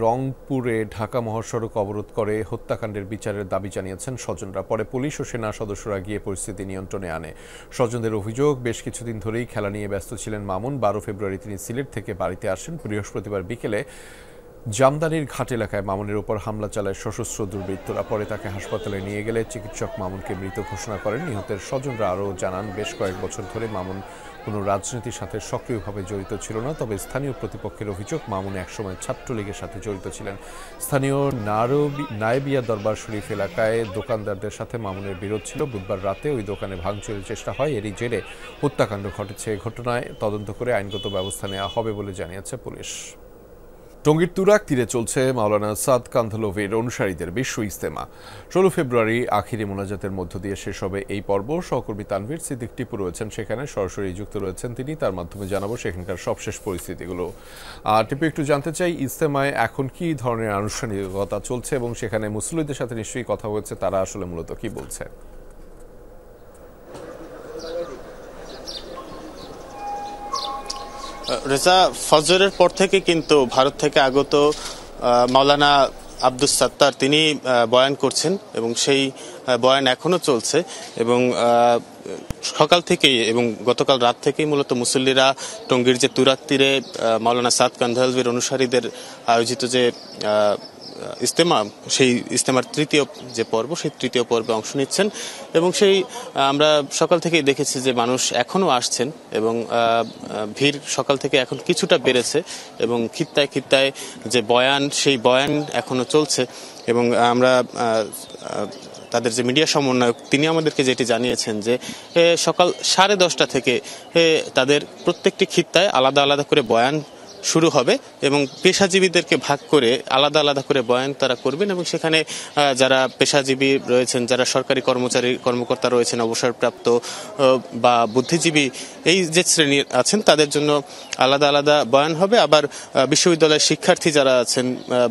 রংপুরে ঢাকা মহাসড়ক অবরোধ করে হত্যাকাণ্ডের বিচারের দাবি জানিয়েছেন স্বজনরা। পরে পুলিশ ও সেনা সদস্যরা গিয়ে পরিস্থিতি নিয়ন্ত্রণে আনে। স্বজনদের অভিযোগ, বেশ কিছুদিন ধরেই খেলা নিয়ে ব্যস্ত ছিলেন মামুন। 12 ফেব্রুয়ারি তিনি সিলেট থেকে বাড়িতে আসেন। বৃহস্পতিবার বিকেলে জামদানির ঘাট এলাকায় মামুনের উপর হামলা চালায় সশস্ত্র দুর্বৃত্তরা। পরে তাকে হাসপাতালে নিয়ে গেলে চিকিৎসক মামুনকে মৃত ঘোষণা করেন। নিহতের স্বজনরা আরও জানান, বেশ কয়েক বছর ধরে মামুন কোনো রাজনীতির সাথে সক্রিয়ভাবে জড়িত ছিল না। তবে স্থানীয় প্রতিপক্ষের অভিযোগ, মামুন একসময় ছাত্রলীগের সাথে জড়িত ছিলেন। স্থানীয় নায়েবিয়া দরবার শরীফ এলাকায় দোকানদারদের সাথে মামুনের বিরোধ ছিল। বুধবার রাতে ওই দোকানে ভাঙচুরের চেষ্টা হয়। এরই জেরে হত্যাকাণ্ড ঘটেছে। ঘটনায় তদন্ত করে আইনগত ব্যবস্থা নেওয়া হবে বলে জানিয়েছে পুলিশ। টঙ্গীর তুরাগ তীরে চলছে মাওলানা সাদ কান্ধলভির অনুসারীদের বিশ্ব ইজতেমা। 16 ফেব্রুয়ারি আখিরি মোনাজাতের মধ্য দিয়ে শেষ হবে এই পর্ব। সহকর্মী তানভীর সিদ্দিক টিপু রয়েছেন সেখানে, সরাসরি যুক্ত রয়েছেন তিনি। তার মাধ্যমে জানাবো সেখানকার সবশেষ পরিস্থিতিগুলো। টিপু, একটু জানতে চাই, ইজতেমায় এখন কি ধরনের আনুষ্ঠানিকতা চলছে এবং সেখানে মুসল্লিদের সাথে নিশ্চয়ই কথা হয়েছে, তারা আসলে মূলত কি বলছে? রেজা, ফজরের পর থেকে কিন্তু ভারত থেকে আগত মাওলানা আব্দুস সাত্তার তিনি বয়ান করছেন এবং সেই বয়ান এখনো চলছে এবং সকাল থেকেই এবং গতকাল রাত থেকেই মূলত মুসল্লিরা টঙ্গীর যে তুরাগ তীরে মাওলানা সাদ কান্ধলভির অনুসারীদের আয়োজিত যে ইজতেমা, সেই ইজতেমার তৃতীয় যে পর্ব, সেই তৃতীয় পর্বে অংশ নিচ্ছেন এবং সেই আমরা সকাল থেকেই দেখেছি যে মানুষ এখনো আসছেন এবং ভিড় সকাল থেকে এখন কিছুটা বেড়েছে এবং খিত্তায় খিত্তায় যে বয়ান, সেই বয়ান এখনো চলছে এবং আমরা তাদের যে মিডিয়া সমন্বয়ক তিনি আমাদেরকে যেটি জানিয়েছেন যে সকাল 10:30 থেকে তাদের প্রত্যেকটি খিত্তায় আলাদা আলাদা করে বয়ান শুরু হবে এবং পেশাজীবীদেরকে ভাগ করে আলাদা আলাদা করে বয়ান তারা করবেন এবং সেখানে যারা পেশাজীবী রয়েছেন, যারা সরকারি কর্মকর্তা রয়েছেন, অবসরপ্রাপ্ত বা বুদ্ধিজীবী, এই যে শ্রেণী আছেন তাদের জন্য আলাদা আলাদা বয়ান হবে। আবার বিশ্ববিদ্যালয়ের শিক্ষার্থী যারা আছেন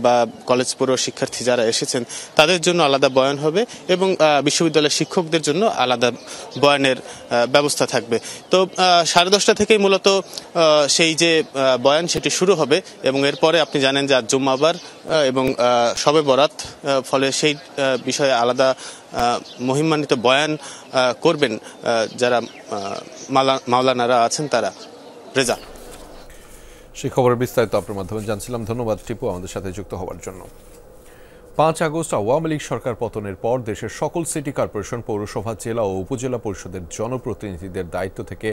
বা কলেজ পড়ুয়া শিক্ষার্থী যারা এসেছেন তাদের জন্য আলাদা বয়ান হবে এবং বিশ্ববিদ্যালয়ের শিক্ষকদের জন্য আলাদা বয়ানের ব্যবস্থা থাকবে। তো 10:30 থেকেই মূলত সেই যে বয়ান সেটি শুরু হবে এবং এরপরে আপনি জানেন যে আজ জুম্মাবার এবং শবে বরাত, ফলে সেই বিষয়ে আলাদা মহিমান্বিত বয়ান করবেন যারা মাওলানারা আছেন তারা। রেজা, সেই খবরের বিস্তারিত আপনার মাধ্যমে জানছিলাম। ধন্যবাদ টিপু আমাদের সাথে যুক্ত হওয়ার জন্য। 5 আগস্ট আওয়ামী লীগ সরকার পতনের পর দেশের সকল সিটি কর্পোরেশন, পৌরসভা, জেলা ও উপজেলা পরিষদের জনপ্রতিনিধিদের দায়িত্ব থেকে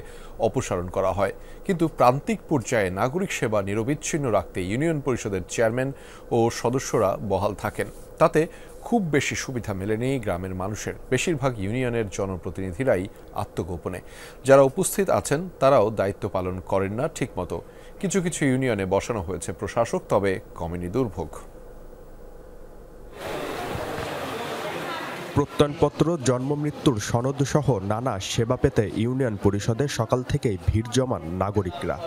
অপসারণ করা হয়। কিন্তু প্রান্তিক পর্যায়ে নাগরিক সেবা নিরবিচ্ছিন্ন রাখতে ইউনিয়ন পরিষদের চেয়ারম্যান ও সদস্যরা বহাল থাকেন। তাতে খুব বেশি সুবিধা মেলেনি গ্রামের মানুষের। বেশিরভাগ ইউনিয়নের জনপ্রতিনিধিরাই আত্মগোপনে। যারা উপস্থিত আছেন তারাও দায়িত্ব পালন করেন না ঠিকমতো। কিছু কিছু ইউনিয়নে বসানো হয়েছে প্রশাসক, তবে কমেনি দুর্ভোগ। প্রত্যয়নপত্র, জন্মমৃত্যুর সনদ সহ নানা সেবা পেতে ইউনিয়ন পরিষদে সকাল থেকেই ভিড় জমান নাগরিকরা।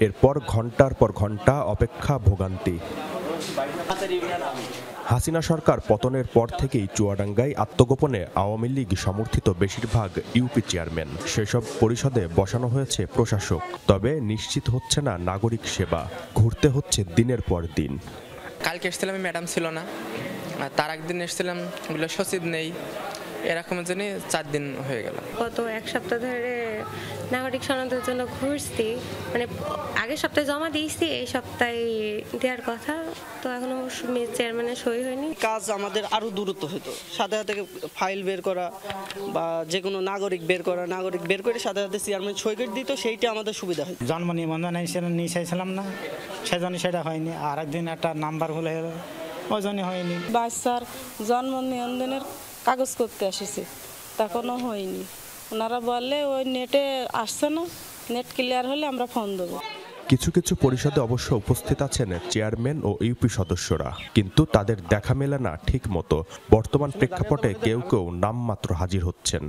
এরপর ঘণ্টার পর ঘণ্টা অপেক্ষা, ভোগান্তি। হাসিনা সরকার পতনের পর থেকেই চুয়াডাঙ্গায় আত্মগোপনে আওয়ামী লীগ সমর্থিত বেশিরভাগ ইউপি চেয়ারম্যান। সেসব পরিষদে বসানো হয়েছে প্রশাসক, তবে নিশ্চিত হচ্ছে না নাগরিক সেবা। ঘুরতে হচ্ছে দিনের পর দিন। কালকে এসেছিলাম, ম্যাডাম ছিল না, আর তার একদিন এসেছিলাম, সচিব নেই, এরকমের জন্য 4 দিন হয়ে গেল। গত 1 সপ্তাহ ধরে নাগরিক সনদের জন্য ঘুরছি, মানে আগের সপ্তাহে জমা দিয়েছি, এই সপ্তাহে দেওয়ার কথা, তো এখনো চেয়ারম্যানের সই হয়নি। কাজ আমাদের আরো দ্রুত হতো, সাথে সাথে ফাইল বের করা বা যে কোনো নাগরিক বের করে সাথে সাথে চেয়ারম্যান সই করে দিত, সেইটা আমাদের সুবিধা হয়। জন্ম নিবন্ধন নিয়ে চাইছিলাম না, সেজন্য সেটা হয়নি। আর একদিন একটা নাম্বার ভুলে গেল, ওই জন্য হয়নি। বাচ্চার জন্ম নিবন্ধনের কাগজ করতে এসেছে, তখনও হয়নি। ওনারা বললে ওই নেটে আসছে না, নেট ক্লিয়ার হলে আমরা ফোন দেবো। কিছু কিছু পরিষদে অবশ্য উপস্থিত আছেন চেয়ারম্যান ও ইউপি সদস্যরা, কিন্তু তাদের দেখা মেলে না ঠিক মতো। বর্তমান প্রেক্ষাপটে কেউ কেউ নামমাত্র হাজির হচ্ছেন।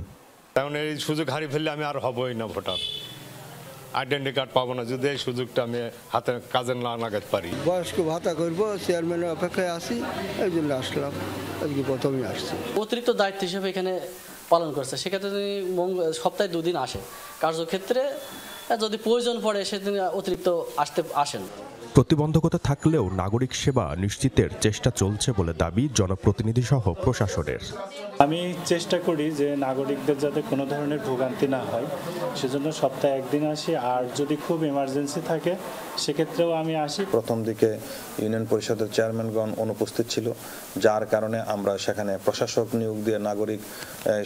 কারণ এই সুযোগ হারিয়ে ফেললে আমি আর হবই না ভোটার, আইডেন্টি কার্ড পাবো না যদি এই সুযোগটা আমি হাতে কাজে না লাগাতে পারি। বয়স্ক ভাতা করবো, চেয়ারম্যানের অপেক্ষায় আসি, এই জন্য আসলাম, আজকে প্রথমে আসছি। অতিরিক্ত দায়িত্ব হিসেবে এখানে পালন করছে, সেক্ষেত্রে তিনি সপ্তাহে 2 দিন আসে, কার্যক্ষেত্রে যদি প্রয়োজন পড়ে সেদিন অতিরিক্ত আসেন। প্রতিবন্ধকতা থাকলেও নাগরিক সেবা নিশ্চিতের চেষ্টা চলছে বলে দাবি জনপ্রতিনিধি সহ প্রশাসনের। আমি চেষ্টা করি যে নাগরিকদের যাতে কোনো ধরনের ভোগান্তি না হয়, সেজন্য সপ্তাহে 1 দিন আসি, আর যদি খুব এমার্জেন্সি থাকে সেক্ষেত্রেও আমি আসি। প্রথম দিকে ইউনিয়ন পরিষদের চেয়ারম্যানগণ অনুপস্থিত ছিল, যার কারণে আমরা সেখানে প্রশাসক নিয়োগ দিয়ে নাগরিক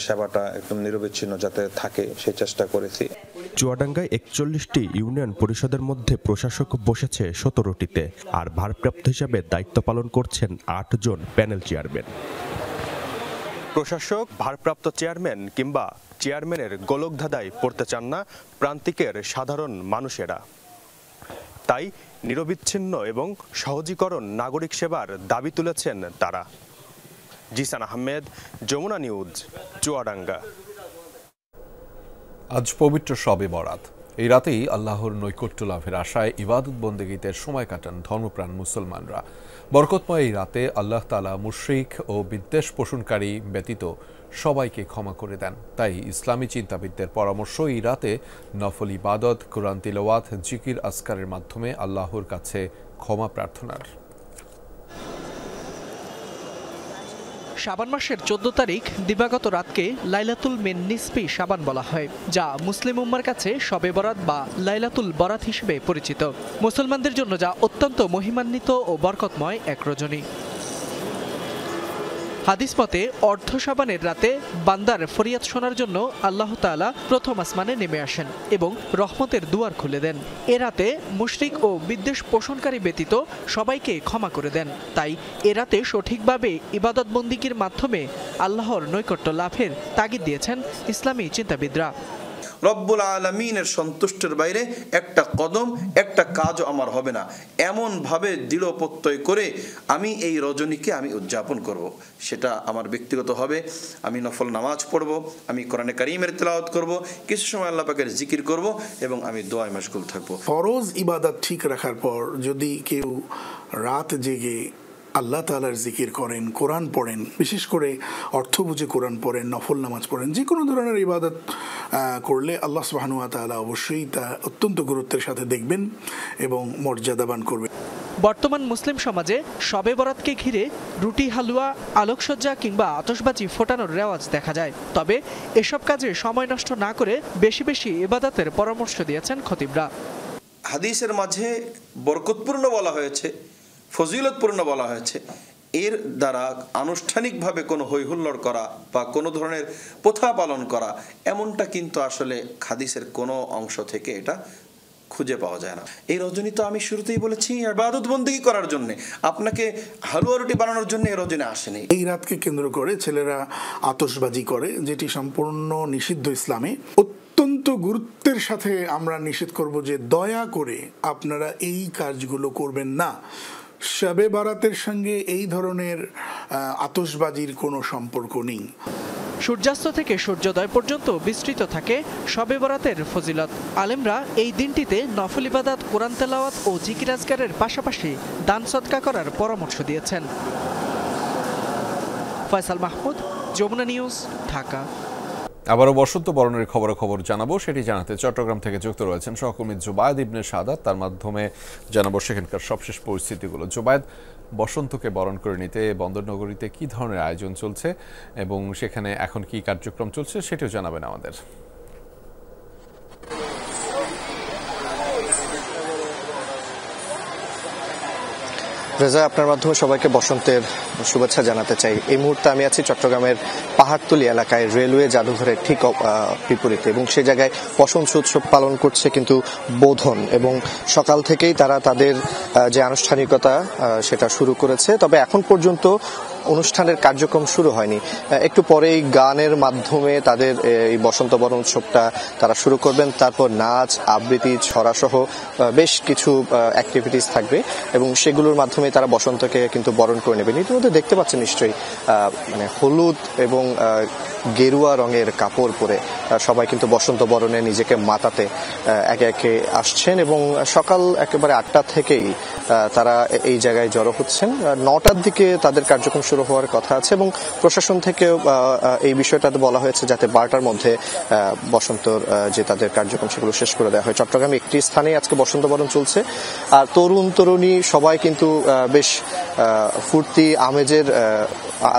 সেবাটা একদম নিরবিচ্ছিন্ন যাতে থাকে সেই চেষ্টা করেছি। চুয়াডাঙ্গায় 41টি ইউনিয়ন পরিষদের মধ্যে প্রশাসক বসেছে 17টিতে, আর ভারপ্রাপ্ত হিসাবে দায়িত্ব পালন করছেন 8 জন প্যানেল চেয়ারম্যান। প্রশাসক, ভারপ্রাপ্ত চেয়ারম্যান কিংবা চেয়ারম্যানের গোলকধাঁধায় পড়তে চান না প্রান্তিকের সাধারণ মানুষেরা। তাই নিরবিচ্ছিন্ন এবং সহজীকরণ নাগরিক সেবার দাবি তুলেছেন তারা। জিসান আহমেদ, যমুনা নিউজ, চুয়াডাঙ্গা। আজ পবিত্র শবে বরাত। এই রাতেই আল্লাহর নৈকট্য লাভের আশায় ইবাদত বন্দেগীতে সময় কাটান ধর্মপ্রাণ মুসলমানরা। বরকতময় এই রাতে আল্লাহ তাআলা মুশরিক ও বিদ্বেষ পোষণকারী ব্যতীত সবাইকে ক্ষমা করে দেন। তাই ইসলামী চিন্তাবিদদের পরামর্শ এই রাতে নফল ইবাদত, কোরআন তিলাওয়াত, জিকির আজকারের মাধ্যমে আল্লাহর কাছে ক্ষমা প্রার্থনার। শাবান মাসের 14 তারিখ দিবাগত রাতকে লাইলাতুল মিন নিসফি শাবান বলা হয়, যা মুসলিম উম্মার কাছে শবে বরাত বা লাইলাতুল বরাত হিসেবে পরিচিত। মুসলমানদের জন্য যা অত্যন্ত মহিমান্বিত ও বরকতময় এক রজনী। হাদিস মতে অর্ধ শাবানের রাতে বান্দার ফরিয়াদ শোনার জন্য আল্লাহ তাআলা প্রথম আসমানে নেমে আসেন এবং রহমতের দুয়ার খুলে দেন। এ রাতে মুশরিক ও বিদ্বেষ পোষণকারী ব্যতীত সবাইকে ক্ষমা করে দেন। তাই এ রাতে সঠিকভাবে ইবাদত বন্দিগির মাধ্যমে আল্লাহর নৈকট্য লাভের তাগিদ দিয়েছেন ইসলামী চিন্তাবিদরা। রব্বুল আলামিনের সন্তুষ্টের বাইরে একটা কদম, একটা কাজও আমার হবে না, এমন ভাবে দৃঢ় প্রত্যয় করে আমি এই রজনীকে আমি উদযাপন করব। সেটা আমার ব্যক্তিগত হবে, আমি নফল নামাজ পড়ব, আমি কোরআনে কারীমের তেলাওয়াত করব, কিছু সময় আল্লাহ পাকের জিকির করব এবং আমি দোয়ায় মশগুল থাকব। ফরজ ইবাদত ঠিক রাখার পর যদি কেউ রাত জেগে আল্লাহ তাআলার জিকির করেন, কোরআন পড়েন, বিশেষ করে অর্থ বুঝে কোরআন পড়েন, নফল নামাজ পড়েন, যে কোনো ধরনের ইবাদত করলে আল্লাহ সুবহানাহু ওয়া তাআলা অবশ্যই তা অত্যন্ত গুরুত্বের সাথে দেখবেন এবং মর্যাদাবান করবেন। বর্তমান মুসলিম সমাজে শবে বরাতকে ঘিরে রুটি, হালুয়া, আলোকসজ্জা কিংবা আতশবাজি ফোটানোর রেওয়াজ দেখা যায়। তবে এসব কাজে সময় নষ্ট না করে বেশি বেশি ইবাদতের পরামর্শ দিয়েছেন খতিবরা। হাদিসের মাঝে বরকতপূর্ণ বলা হয়েছে, ফজিলতপূর্ণ বলা হয়েছে, এর দ্বারা আনুষ্ঠানিকভাবে কোনো হৈহুল্লোড় করা বা কোনো ধরনের প্রথা পালন করা এমনটা কিন্তু আসলে হাদিসের কোনো অংশ থেকে এটা খুঁজে পাওয়া যায় না। এই রজনী তো আমি শুরুতেই বলেছি ইবাদত বন্দেগী করার জন্য, আপনাকে হালুয়া রুটি বানানোর জন্য এই রজনী আসেনি। এই রাতকে কেন্দ্র করে ছেলেরা আতশবাজি করে, যেটি সম্পূর্ণ নিষিদ্ধ ইসলামে। অত্যন্ত গুরুত্বের সাথে আমরা নিষেধ করব যে দয়া করে আপনারা এই কাজগুলো করবেন না। শবে বরাতের সঙ্গে এই ধরনের আতশবাজির কোনো সম্পর্ক নেই। সূর্যাস্ত থেকে সূর্যোদয় পর্যন্ত বিস্তৃত থাকে শবে বরাতের ফজিলত। আলেমরা এই দিনটিতে নফল ইবাদত, কোরআন তেলাওয়াত ও জিকির আজকারের পাশাপাশি দান সদকা করার পরামর্শ দিয়েছেন। ফয়সাল মাহমুদ, যমুনা নিউজ, ঢাকা। আবারও বসন্ত বরণের খবর জানাবো, সেটি জানাতে চট্টগ্রাম থেকে যুক্ত রয়েছেন সহকর্মী জুবায়েদ ইবনে সাদাত। তার মাধ্যমে জানাবো সেখানকার সবশেষ পরিস্থিতিগুলো। জুবায়েদ, বসন্তকে বরণ করে নিতে বন্দরনগরীতে কি ধরনের আয়োজন চলছে এবং সেখানে এখন কি কার্যক্রম চলছে সেটিও জানাবেন আমাদের। রেজা, আপনার মাধ্যমে সবাইকে বসন্তের শুভেচ্ছা জানাতে চাই। এই মুহূর্তে আমি আছি চট্টগ্রামের পাহাড়তলী এলাকায় রেলওয়ে জাদুঘরের ঠিক বিপরীতে, এবং সে জায়গায় বসন্ত উৎসব পালন করছে কিন্তু বোধন, এবং সকাল থেকেই তারা তাদের যে আনুষ্ঠানিকতা সেটা শুরু করেছে। তবে এখন পর্যন্ত অনুষ্ঠানের কার্যক্রম শুরু হয়নি। একটু পরেই গানের মাধ্যমে তাদের এই বসন্ত বরণ উৎসবটা তারা শুরু করবেন। তারপর নাচ, আবৃত্তি, ছড়াসহ বেশ কিছু অ্যাক্টিভিটিস থাকবে এবং সেগুলোর মাধ্যমে তারা বসন্তকে কিন্তু বরণ করে নেবেন। ইতিমধ্যে দেখতে পাচ্ছেন নিশ্চয়ই মানে হলুদ এবং গেরুয়া রঙের কাপড় পরে সবাই কিন্তু বসন্ত বরণে নিজেকে মাতাতে একে একে আসছেন এবং সকাল একেবারে 8টা থেকেই তারা এই জায়গায় জড়ো হচ্ছেন। 9টার দিকে তাদের কার্যক্রম শুরু হওয়ার কথা আছে এবং প্রশাসন থেকেও এই বিষয়টাতে বলা হয়েছে যাতে 12টার মধ্যে বসন্তর যে তাদের কার্যক্রম সেগুলো শেষ করে দেওয়া হয়। চট্টগ্রামে একটি স্থানে আজকে বসন্ত বরণ চলছে আর তরুণ তরুণী সবাই কিন্তু বেশ ফুর্তি আমেজের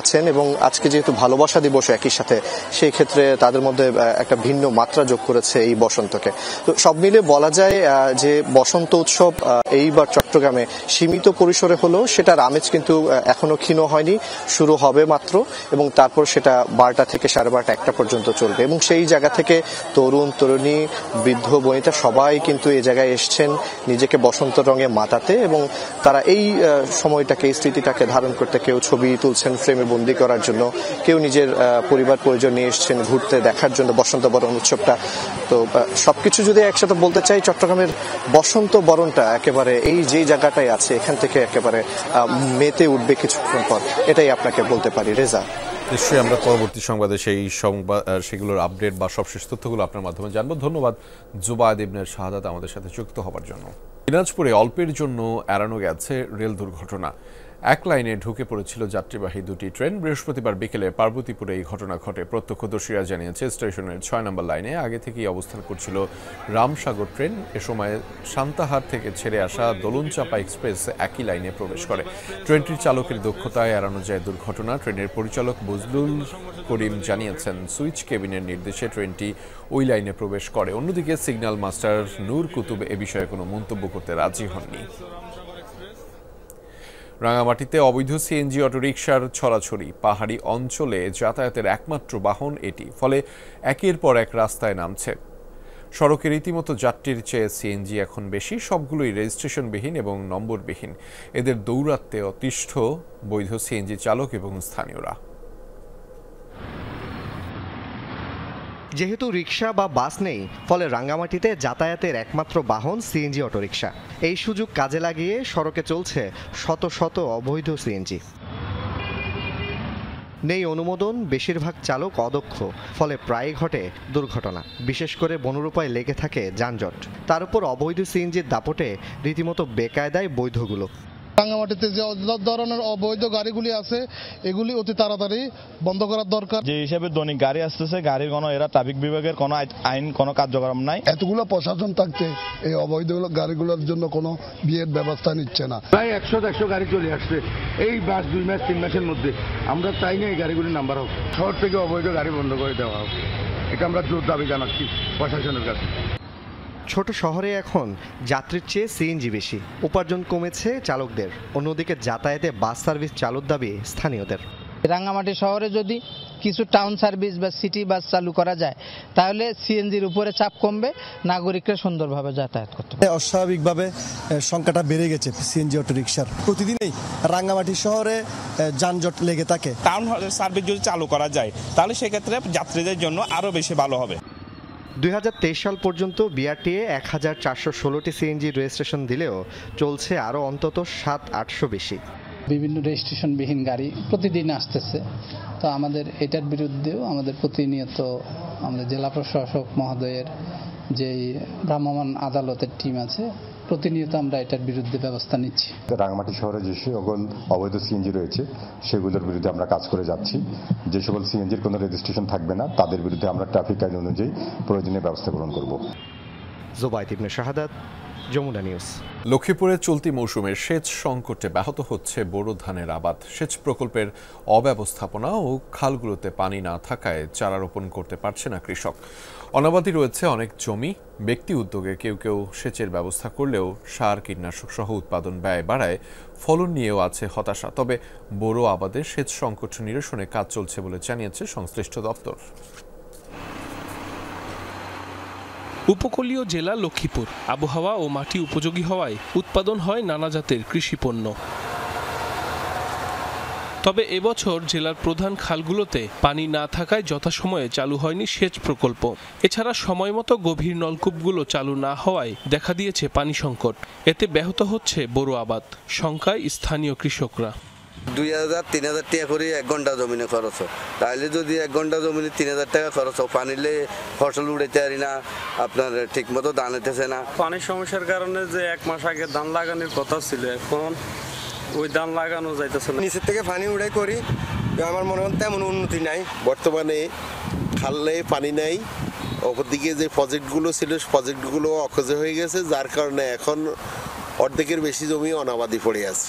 আছেন এবং আজকে যেহেতু ভালোবাসা দিবস একই সাথে সেই ক্ষেত্রে তাদের মধ্যে একটা ভিন্ন মাত্রা যোগ করেছে এই বসন্তকে। তো সব মিলে বলা যায় যে বসন্ত উৎসব এইবার চট্টগ্রামে সীমিত পরিসরে হলেও সেটার আমেজ কিন্তু এখনো ক্ষীণ হয়নি, শুরু হবে মাত্র এবং তারপর সেটা 12টা থেকে 12:30 1টা পর্যন্ত চলবে এবং সেই জায়গা থেকে তরুণ তরুণী বৃদ্ধ বনিতা সবাই কিন্তু এই জায়গায় এসছেন নিজেকে বসন্ত রঙে মাতাতে এবং তারা এই সময়টাকে এই স্মৃতিটাকে ধারণ করতে কেউ ছবি তুলছেন ফ্রেমে বন্দি করার জন্য, কেউ নিজের পরিবার পরিজন নিয়ে এসছেন ঘুরতে দেখার জন্য বসন্ত বরণ উৎসবটা। তো সবকিছু যদি একসাথে বলতে চাই চট্টগ্রামের বসন্ত বরণটা একেবারে এই যে জায়গাটায় আছে এখান থেকে একেবারে মেতে উঠবে কিছুক্ষণ পর, এটাই আপনাকে বলতে পারি। রেজা, নিশ্চয়ই আমরা পরবর্তী সংবাদে সেই সংবাদ সেগুলোর আপডেট বা সবশেষ তথ্যগুলো আপনার মাধ্যমে জানবো। ধন্যবাদ জুবায়েদ ইবনে শাহাদাত আমাদের সাথে যুক্ত হবার জন্য। দিনাজপুরে অল্পের জন্য এড়ানো গেছে রেল দুর্ঘটনা। এক লাইনে ঢুকে পড়েছিল যাত্রীবাহী দুটি ট্রেন। বৃহস্পতিবার বিকেলে পার্বতীপুরে এই ঘটনা ঘটে। প্রত্যক্ষদর্শীরা জানিয়েছে স্টেশনের 6 নম্বর লাইনে আগে থেকেই অবস্থান করছিল রামসাগর ট্রেন। এ সময় সান্তাহার থেকে ছেড়ে আসা দোলনচাপা এক্সপ্রেস একই লাইনে প্রবেশ করে। ট্রেনটির চালকের দক্ষতায় এড়ানো যায় দুর্ঘটনা। ট্রেনের পরিচালক বজলুল করিম জানিয়েছেন সুইচ কেবিনের নির্দেশে ট্রেনটি ওই লাইনে প্রবেশ করে। অন্যদিকে সিগন্যাল মাস্টার নূর কুতুব এ বিষয়ে কোনো মন্তব্য করতে রাজি হননি। রাঙামাটিতে অবৈধ সিএনজি অটোরিকশার ছড়াছড়ি। পাহাড়ি অঞ্চলে যাতায়াতের একমাত্র বাহন এটি, ফলে একের পর এক রাস্তায় নামছে। সড়কে রীতিমতো যাত্রীর চেয়ে সিএনজি এখন বেশি। সবগুলোই রেজিস্ট্রেশনবিহীন এবং নম্বরবিহীন। এদের দৌরাত্মে অতিষ্ঠ বৈধ সিএনজি চালক এবং স্থানীয়রা। যেহেতু রিক্সা বা বাস নেই, ফলে রাঙ্গামাটিতে যাতায়াতের একমাত্র বাহন সিএনজি অটোরিকশা। এই সুযোগ কাজে লাগিয়ে সড়কে চলছে শত শত অবৈধ সিএনজি। নেই অনুমোদন, বেশিরভাগ চালক অদক্ষ, ফলে প্রায় ঘটে দুর্ঘটনা। বিশেষ করে বনরূপায় লেগে থাকে যানজট। তার উপর অবৈধ সিএনজির দাপটে রীতিমতো বেকায়দায় বৈধগুলো। রাঙ্গামাটিতে যে ধরনের অবৈধ গাড়িগুলি আছে এগুলি অতি তাড়াতাড়ি বন্ধ করার দরকার। যে হিসাবে দৈনিক গাড়ি আসতেছে, গাড়ির কোনো এরা ট্রাফিক বিভাগের কোনো আইন কোনো কার্যক্রম নাই। এতগুলো প্রশাসন থাকতে এই অবৈধ গাড়িগুলোর জন্য কোনো বিয়ের ব্যবস্থা নিচ্ছে না। প্রায় 100 গাড়ি চলে আসছে এই মাস 2 মাস 3 মাসের মধ্যে। আমরা চাই না এই গাড়িগুলির নাম্বার হোক, শহর থেকে অবৈধ গাড়ি বন্ধ করে দেওয়া হোক। এটা আমরা জোর দাবি জানাচ্ছি প্রশাসনের কাছে। ছোট শহরে এখন যাত্রীর চেয়ে সিএনজি বেশি, উপার্জন কমেছে চালকদের। অন্যদিকে যাতায়াতে বাস সার্ভিস চালুর দাবি স্থানীয়দের। রাঙ্গামাটি শহরে যদি কিছু টাউন সার্ভিস বা সিটি বাস চালু করা যায় তাহলে সিএনজির উপরে চাপ কমবে, নাগরিকরা সুন্দরভাবে যাতায়াত করতে পারবে। অস্বাভাবিকভাবে সংখ্যাটা বেড়ে গেছে সিএনজি অটোরিকশার। প্রতিদিনই রাঙ্গামাটি শহরে যানজট লেগে থাকে। টাউন সার্ভিস যদি চালু করা যায় তাহলে সেক্ষেত্রে যাত্রীদের জন্য আরও বেশি ভালো হবে। 2023 সাল পর্যন্ত বিআরটিএ 1416টি সিএনজি রেজিস্ট্রেশন দিলেও চলছে আরও অন্তত 700-800 বেশি। বিভিন্ন রেজিস্ট্রেশনবিহীন গাড়ি প্রতিদিন আসতেছে। তো আমাদের এটার বিরুদ্ধেও আমাদের প্রতিনিয়ত আমাদের জেলা প্রশাসক মহোদয়ের যেই ভ্রাম্যমাণ আদালতের টিম আছে, প্রতিনিয়ত আমরা এটার বিরুদ্ধে ব্যবস্থা নিচ্ছি। রাঙ্গামাটি শহরে যে সকল অবৈধ সিএনজি রয়েছে সেগুলোর বিরুদ্ধে আমরা কাজ করে যাচ্ছি। যে সকল সিএনজির কোনো রেজিস্ট্রেশন থাকবে না তাদের বিরুদ্ধে আমরা ট্রাফিক আইন অনুযায়ী প্রয়োজনীয় ব্যবস্থা গ্রহণ করব। জুবায়েদ ইবনে শাহাদাত, যমুনা নিউজ। লক্ষ্মীপুরে চলতি মৌসুমের সেচ সংকটে ব্যাহত হচ্ছে বোরো ধানের আবাদ। সেচ প্রকল্পের অব্যবস্থাপনা ও খালগুলোতে পানি না থাকায় চারা রোপণ করতে পারছে না কৃষক। অনাবাদি রয়েছে অনেক জমি। ব্যক্তি উদ্যোগে কেউ কেউ সেচের ব্যবস্থা করলেও সার, কীটনাশক সহ উৎপাদন ব্যয় বাড়ায় ফলন নিয়েও আছে হতাশা। তবে বোরো আবাদে সেচ সংকট নিরসনে কাজ চলছে বলে জানিয়েছে সংশ্লিষ্ট দপ্তর। উপকূলীয় জেলা লক্ষ্মীপুর। আবহাওয়া ও মাটি উপযোগী হওয়ায় উৎপাদন হয় নানা জাতের কৃষি পণ্য। তবে এবছর জেলার প্রধান খালগুলোতে পানি না থাকায় যথাসময়ে চালু হয়নি সেচ প্রকল্প। এছাড়া সময়মতো গভীর নলকূপগুলো চালু না হওয়ায় দেখা দিয়েছে পানি সংকট। এতে ব্যাহত হচ্ছে বোরো আবাদ, শঙ্কায় স্থানীয় কৃষকরা। 2000-3000 টাকা করে 1 ঘন্টা জমিনে খরচ হয়, তাহলে যদি 1 ঘন্টা জমিনে 3000 টাকা খরচ হয়, পানিলে ফসল উড়াইতে পারি না, আপনার ঠিক মতো ধান হইতেছে না। পানির সমস্যার কারণে যে 1 মাস আগে ধান লাগানোর কথা ছিল, এখন ওই ধান লাগানো যাইতেছে না। নিচের থেকে পানি উড়াই করি, আমার মনে হয় তেমন উন্নতি নাই। বর্তমানে খালে পানি নাই, অপরদিকে যে প্রজেক্টগুলো ছিল প্রজেক্টগুলো অকেজো হয়ে গেছে, যার কারণে এখন অর্ধেকের বেশি জমি অনাবাদি পড়ে আছে।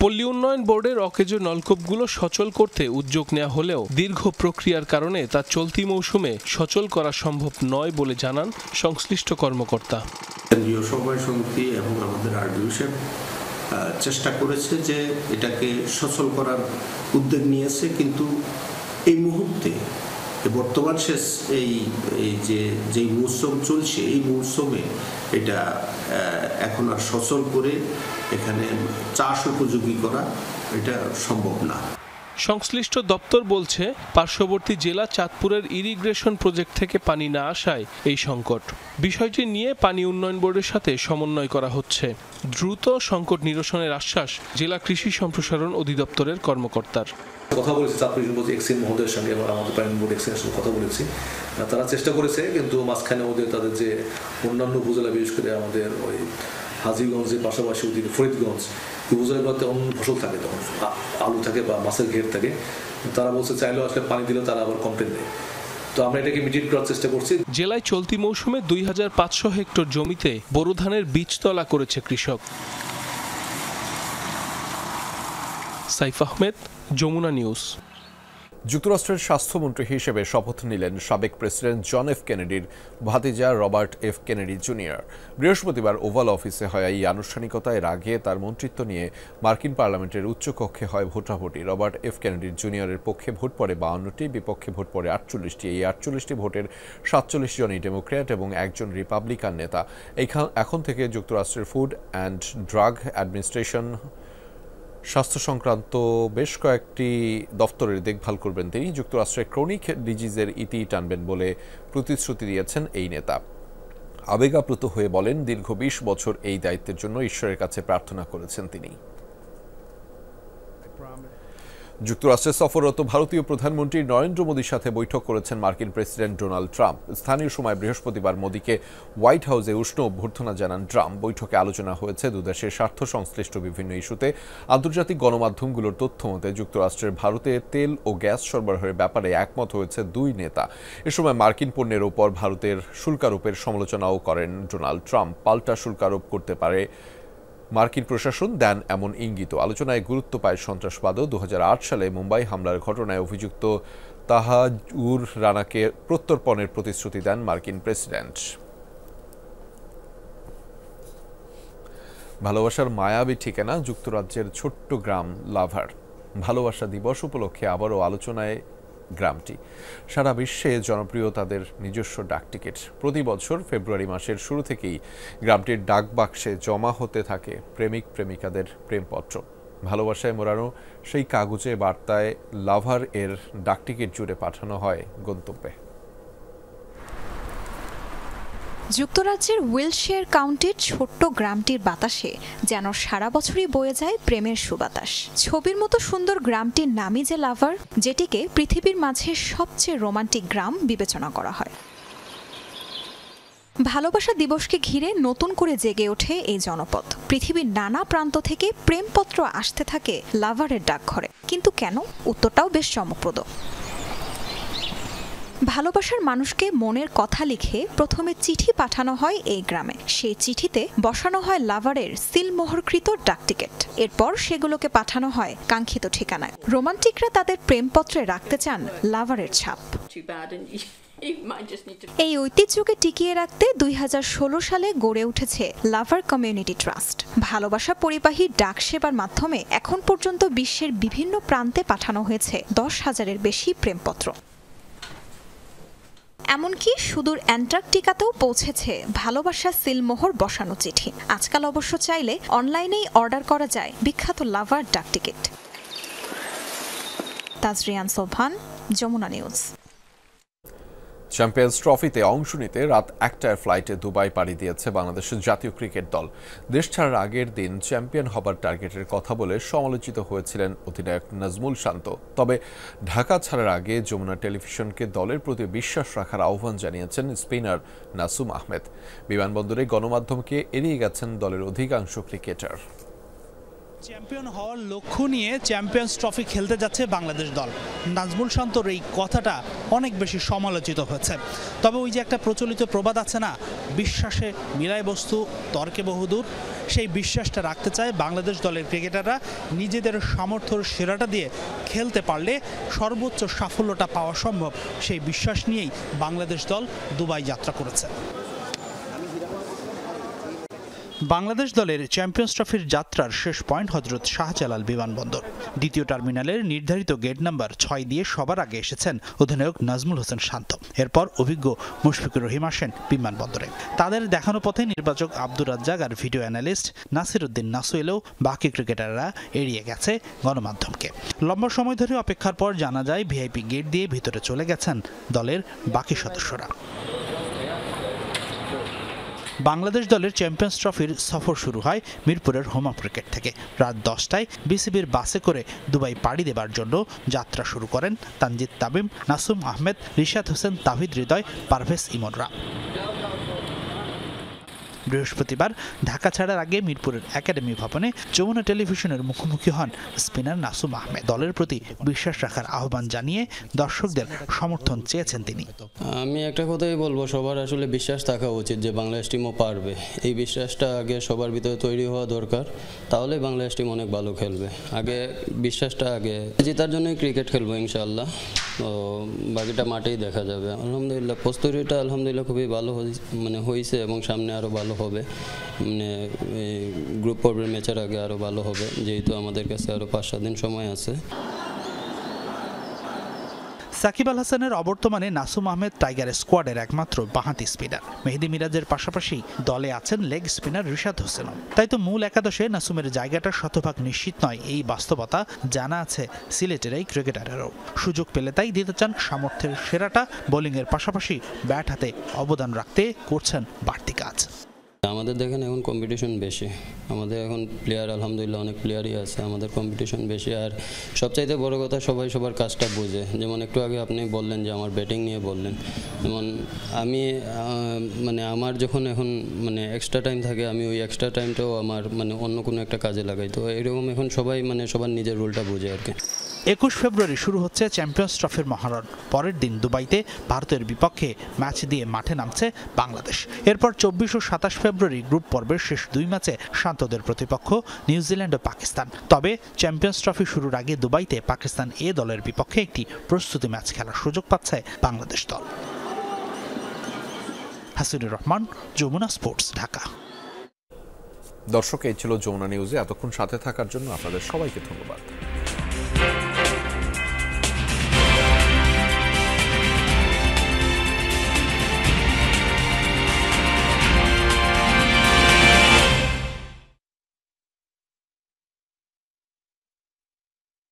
পল্লী উন্নয়ন বোর্ডের অকেজো নলকূপগুলো সচল করতে উদ্যোগ নেওয়া হলেও দীর্ঘ প্রক্রিয়ার কারণে তা চলতি মৌসুমে সচল করা সম্ভব নয় বলে জানান সংশ্লিষ্ট কর্মকর্তা। কেন্দ্রীয় সমবায় সমিতি এবং আমাদের আরডিও চেষ্টা করেছে যে এটাকে সচল করার উদ্যোগ নিয়েছে, কিন্তু এই মুহূর্তে বর্তমান শেষ এই যে মৌসুম চলছে, এই মৌসুমে এটা এখন আর সচল করে এখানে চাষ উপযোগী করা এটা সম্ভব না। সংশ্লিষ্ট দপ্তর বলছে পার্শ্ববর্তী জেলা চাঁদপুরের ইরিগ্রেশন প্রজেক্ট থেকে পানি না আসায় এই সংকট। বিষয়টি নিয়ে পানি উন্নয়ন বোর্ডের সাথে সমন্বয় করা হচ্ছে। দ্রুত সংকট নিরসনের আশ্বাস জেলা কৃষি সম্প্রসারণ অধিদপ্তরের কর্মকর্তার। কথা বলেছি চাঁদপুর এক্সিন মহোদয়ের সঙ্গে এবং আমাদের পানি বোর্ড এক্সিনের সঙ্গে কথা বলেছি। তারা চেষ্টা করেছে, কিন্তু মাঝখানে ওদের তাদের যে অন্যান্য উপজেলা, বিশেষ করে আমাদের ওই হাজিগঞ্জের পাশাপাশি ওদিকে ফরিদগঞ্জ উপজেলাগুলোতে অন্য ফসল থাকে, তখন আলু থাকে বা মাছের ঘের থাকে, তারা বলছে চাইলেও আসলে পানি দিলে তারা আবার কমপ্লেন দেয়। তো আমরা এটাকে মিটিয়েট করার চেষ্টা করছি। জেলায় চলতি মৌসুমে 2500 হেক্টর জমিতে বোরো ধানের বীজতলা করেছে কৃষক। সাইফ আহমেদ, যমুনা নিউজ। যুক্তরাষ্ট্রের স্বাস্থ্যমন্ত্রী হিসেবে শপথ নিলেন সাবেক প্রেসিডেন্ট জন এফ কেনেডির ভাতিজা রবার্ট এফ কেনেডি জুনিয়র। বৃহস্পতিবার ওভাল অফিসে হয় এই আনুষ্ঠানিকতা। এর আগে তার মন্ত্রিত্ব নিয়ে মার্কিন পার্লামেন্টের উচ্চকক্ষে হয় ভোটাভুটি। রবার্ট এফ কেনেডি জুনিয়রের পক্ষে ভোট পড়ে 52টি, বিপক্ষে ভোট পড়ে 48টি। এই 48টি ভোটের 47 জনই ডেমোক্র্যাট এবং একজন রিপাবলিকান নেতা। এখন থেকে যুক্তরাষ্ট্রের ফুড অ্যান্ড ড্রাগ অ্যাডমিনিস্ট্রেশন স্বাস্থ্য সংক্রান্ত বেশ কয়েকটি দফতরের দেখভাল করবেন তিনি। যুক্তরাষ্ট্রের ক্রনিক ডিজিজের ইতি টানবেন বলে প্রতিশ্রুতি দিয়েছেন এই নেতা। আবেগাপ্লুত হয়ে বলেন, দীর্ঘ 20 বছর এই দায়িত্বের জন্য ঈশ্বরের কাছে প্রার্থনা করেছেন তিনি। যুক্তরাষ্ট্রে সফররত ভারতীয় প্রধানমন্ত্রী নরেন্দ্র মোদীর সাথে বৈঠক করেছেন মার্কিন প্রেসিডেন্ট ডোনাল্ড ট্রাম্প। স্থানীয় সময় বৃহস্পতিবার মোদীকে হোয়াইট হাউসে উষ্ণ অভ্যর্থনা জানান ট্রাম্প। বৈঠকে আলোচনা হয়েছে দুদেশের স্বার্থ সংশ্লিষ্ট বিভিন্ন ইস্যুতে। আন্তর্জাতিক গণমাধ্যমগুলোর তথ্য মতে যুক্তরাষ্ট্রের ভারতে তেল ও গ্যাস সরবরাহের ব্যাপারে একমত হয়েছে দুই নেতা। এ সময় মার্কিন পণ্যের ওপর ভারতের শুল্কারোপের সমালোচনাও করেন ডোনাল্ড ট্রাম্প। পাল্টা শুল্কারোপ করতে পারে মার্কিন প্রশাসন, দেন এমন ইঙ্গিত। আলোচনায় গুরুত্ব পায় সন্ত্রাসবাদও। 2008 সালে মুম্বাই হামলার ঘটনায় অভিযুক্ত তাহাউর রানাকে প্রত্যর্পণের প্রতিশ্রুতি দেন মার্কিন প্রেসিডেন্ট। ভালোবাসার মায়াবী ঠিকানা যুক্তরাজ্যের ছোট্ট গ্রাম লাভার। ভালোবাসা দিবস উপলক্ষে আবারও আলোচনায় গ্রামটি। সারা বিশ্বে জনপ্রিয় তাদের নিজস্ব ডাকটিকিট। প্রতি বছর ফেব্রুয়ারি মাসের শুরু থেকেই গ্রামটির ডাক বাক্সে জমা হতে থাকে প্রেমিক প্রেমিকাদের প্রেমপত্র। ভালোবাসায় মোড়ানো সেই কাগজে বার্তায় লাভার এর ডাকটিকিট জুড়ে পাঠানো হয় গন্তব্যে। যুক্তরাজ্যের উইলশেয়ার কাউন্টির ছোট্ট গ্রামটির বাতাসে যেন সারা বছরই বয়ে যায় প্রেমের সুবাতাস। ছবির মতো সুন্দর গ্রামটির নামই যে লাভার, যেটিকে পৃথিবীর মাঝে সবচেয়ে রোমান্টিক গ্রাম বিবেচনা করা হয়। ভালোবাসা দিবসকে ঘিরে নতুন করে জেগে ওঠে এই জনপদ। পৃথিবীর নানা প্রান্ত থেকে প্রেমপত্র আসতে থাকে লাভারের ডাকঘরে। কিন্তু কেন? উত্তরটাও বেশ চমকপ্রদ। ভালোবাসার মানুষকে মনের কথা লিখে প্রথমে চিঠি পাঠানো হয় এই গ্রামে। সেই চিঠিতে বসানো হয় লাভারের সিলমোহরকৃত ডাকটিকিট। এরপর সেগুলোকে পাঠানো হয় কাঙ্ক্ষিত ঠিকানায়। রোমান্টিকরা তাদের প্রেমপত্রে রাখতে চান লাভারের ছাপ। এই ঐতিহ্যকে টিকিয়ে রাখতে 2016 সালে গড়ে উঠেছে লাভার কমিউনিটি ট্রাস্ট। ভালোবাসা পরিবাহী ডাক সেবার মাধ্যমে এখন পর্যন্ত বিশ্বের বিভিন্ন প্রান্তে পাঠানো হয়েছে 10,000-এর বেশি প্রেমপত্র। এমনকি সুদূর অ্যান্টার্কটিকাতেও পৌঁছেছে ভালোবাসা সিলমোহর বসানো চিঠি। আজকাল অবশ্য চাইলে অনলাইনেই অর্ডার করা যায় বিখ্যাত লাভার ডাকটিকিট। তাজরিয়ান সোভান, যমুনা নিউজ। চ্যাম্পিয়ন্স ট্রফিতে অংশ নিতে রাত 1টায় ফ্লাইটে দুবাই পাড়ি দিয়েছে বাংলাদেশের জাতীয় ক্রিকেট দল। দেশ ছাড়ার আগের দিন চ্যাম্পিয়ন হবার টার্গেটের কথা বলে সমালোচিত হয়েছিলেন অধিনায়ক নাজমুল শান্ত। তবে ঢাকা ছাড়ার আগে যমুনা টেলিভিশনকে দলের প্রতি বিশ্বাস রাখার আহ্বান জানিয়েছেন স্পিনার নাসুম আহমেদ। বিমানবন্দরে গণমাধ্যমকে এড়িয়ে গেছেন দলের অধিকাংশ ক্রিকেটার। চ্যাম্পিয়ন হওয়ার লক্ষ্য নিয়ে চ্যাম্পিয়ন্স ট্রফি খেলতে যাচ্ছে বাংলাদেশ দল। নাজমুল শান্তর এই কথাটা অনেক বেশি সমালোচিত হয়েছে। তবে ওই যে একটা প্রচলিত প্রবাদ আছে না, বিশ্বাসে মিলায় বস্তু তর্কে বহুদূর, সেই বিশ্বাসটা রাখতে চায় বাংলাদেশ দলের ক্রিকেটাররা। নিজেদের সামর্থ্যের সেরাটা দিয়ে খেলতে পারলে সর্বোচ্চ সাফল্যটা পাওয়া সম্ভব, সেই বিশ্বাস নিয়েই বাংলাদেশ দল দুবাই যাত্রা করেছে। বাংলাদেশ দলের চ্যাম্পিয়ন্স ট্রফির যাত্রার শেষ পয়েন্ট হযরত শাহজালাল বিমানবন্দর। দ্বিতীয় টার্মিনালের নির্ধারিত গেট নাম্বার 6 দিয়ে সবার আগে এসেছেন অধিনায়ক নাজমুল হোসেন শান্ত। এরপর অভিজ্ঞ মুশফিকুর রহিম আসেন বিমানবন্দরে। তাদের দেখানো পথে নির্বাচক আব্দুর রাজ্জাক আর ভিডিও অ্যানালিস্ট নাসিরউদ্দিন নাসু এলেও বাকি ক্রিকেটাররা এড়িয়ে গেছে গণমাধ্যমকে। লম্বা সময় ধরে অপেক্ষার পর জানা যায় ভিআইপি গেট দিয়ে ভিতরে চলে গেছেন দলের বাকি সদস্যরা। বাংলাদেশ দলের চ্যাম্পিয়ন্স ট্রফির সফর শুরু হয় মিরপুরের হোম অফ ক্রিকেট থেকে। রাত 10টায় বিসিবির বাসে করে দুবাই পাড়ি দেবার জন্য যাত্রা শুরু করেন তানজিদ তামিম, নাসুম আহমেদ, রিশাদ হোসেন, তাহিদ হৃদয়, পারভেজ ইমনরা। বৃহস্পতিবার ঢাকা ছাড়ার আগে মিরপুরের একাডেমি ভবনে যমুনা টেলিভিশনের মুখোমুখি হন স্পিনার নাসুম আহমেদ। দলের প্রতি বিশ্বাস রাখার আহ্বান জানিয়ে দর্শকদের সমর্থন চেয়েছেন তিনি। আমি একটা কথাই বলবো, সবার আসলে বিশ্বাস থাকা উচিত যে বাংলাদেশ টিমও পারবে। এই বিশ্বাসটা আগে সবার ভিতরে তৈরি হওয়া দরকার, তাহলে বাংলাদেশ টিম অনেক ভালো খেলবে। আগে বিশ্বাসটা, আগে জেতার জন্যই ক্রিকেট খেলবো ইনশাআল্লাহ। তো বাকিটা মাঠেই দেখা যাবে। আলহামদুলিল্লাহ প্রস্তুতিটা আলহামদুলিল্লাহ খুবই ভালো হয়েছে এবং সামনে আরও ভালো হবে। গ্রুপ পর্বের ম্যাচের আগে আরও ভালো হবে, যেহেতু আমাদের কাছে আরও 5-7 দিন সময় আছে। সাকিব আল হাসানের অবর্তমানে নাসুম আহমেদ টাইগার স্কোয়াডের একমাত্র বাঁহাতি স্পিনার। মেহেদী মিরাজের পাশাপাশি দলে আছেন লেগ স্পিনার রিশাদ হোসেনও। তাই তো মূল একাদশে নাসুমের জায়গাটা শতভাগ নিশ্চিত নয়, এই বাস্তবতা জানা আছে সিলেটের এই ক্রিকেটারেরও। সুযোগ পেলে তাই দিতে চান সামর্থ্যের সেরাটা। বোলিংয়ের পাশাপাশি ব্যাট হাতে অবদান রাখতে করছেন বাড়তি কাজ। আমাদের দেখেন এখন কম্পিটিশন বেশি, আমাদের এখন প্লেয়ার আলহামদুলিল্লাহ অনেক প্লেয়ারই আছে, আমাদের কম্পিটিশন বেশি। আর সবচাইতে বড় কথা, সবাই সবার কাজটা বোঝে। যেমন একটু আগে আপনি বললেন যে আমার ব্যাটিং নিয়ে বললেন, যেমন আমি আমার যখন এখন এক্সট্রা টাইম থাকে, আমি ওই এক্সট্রা টাইমটাও আমার অন্য কোনো একটা কাজে লাগাই। তো এরকম এখন সবাই সবার নিজের রোলটা বোঝে আর কি। 21 ফেব্রুয়ারি শুরু হচ্ছে চ্যাম্পিয়ন্স ট্রফির মহারণ। পরের দিন দুবাইতে ভারতের বিপক্ষে ম্যাচ দিয়ে মাঠে নামছে বাংলাদেশ। এরপর 24 ও 27 ফেব্রুয়ারি গ্রুপ পর্বের শেষ 2 ম্যাচে শান্তদের প্রতিপক্ষ নিউজিল্যান্ড ও পাকিস্তান। তবে চ্যাম্পিয়ন্স ট্রফি শুরুর আগে দুবাইতে পাকিস্তান এ দলের বিপক্ষে একটি প্রস্তুতি ম্যাচ খেলার সুযোগ পাচ্ছে বাংলাদেশ দল। হাসিনুর রহমান, যমুনা স্পোর্টস, ঢাকা। দর্শক, এই ছিল যমুনা নিউজে এতক্ষণ সাথে থাকার জন্য আপনাদের সবাইকে ধন্যবাদ।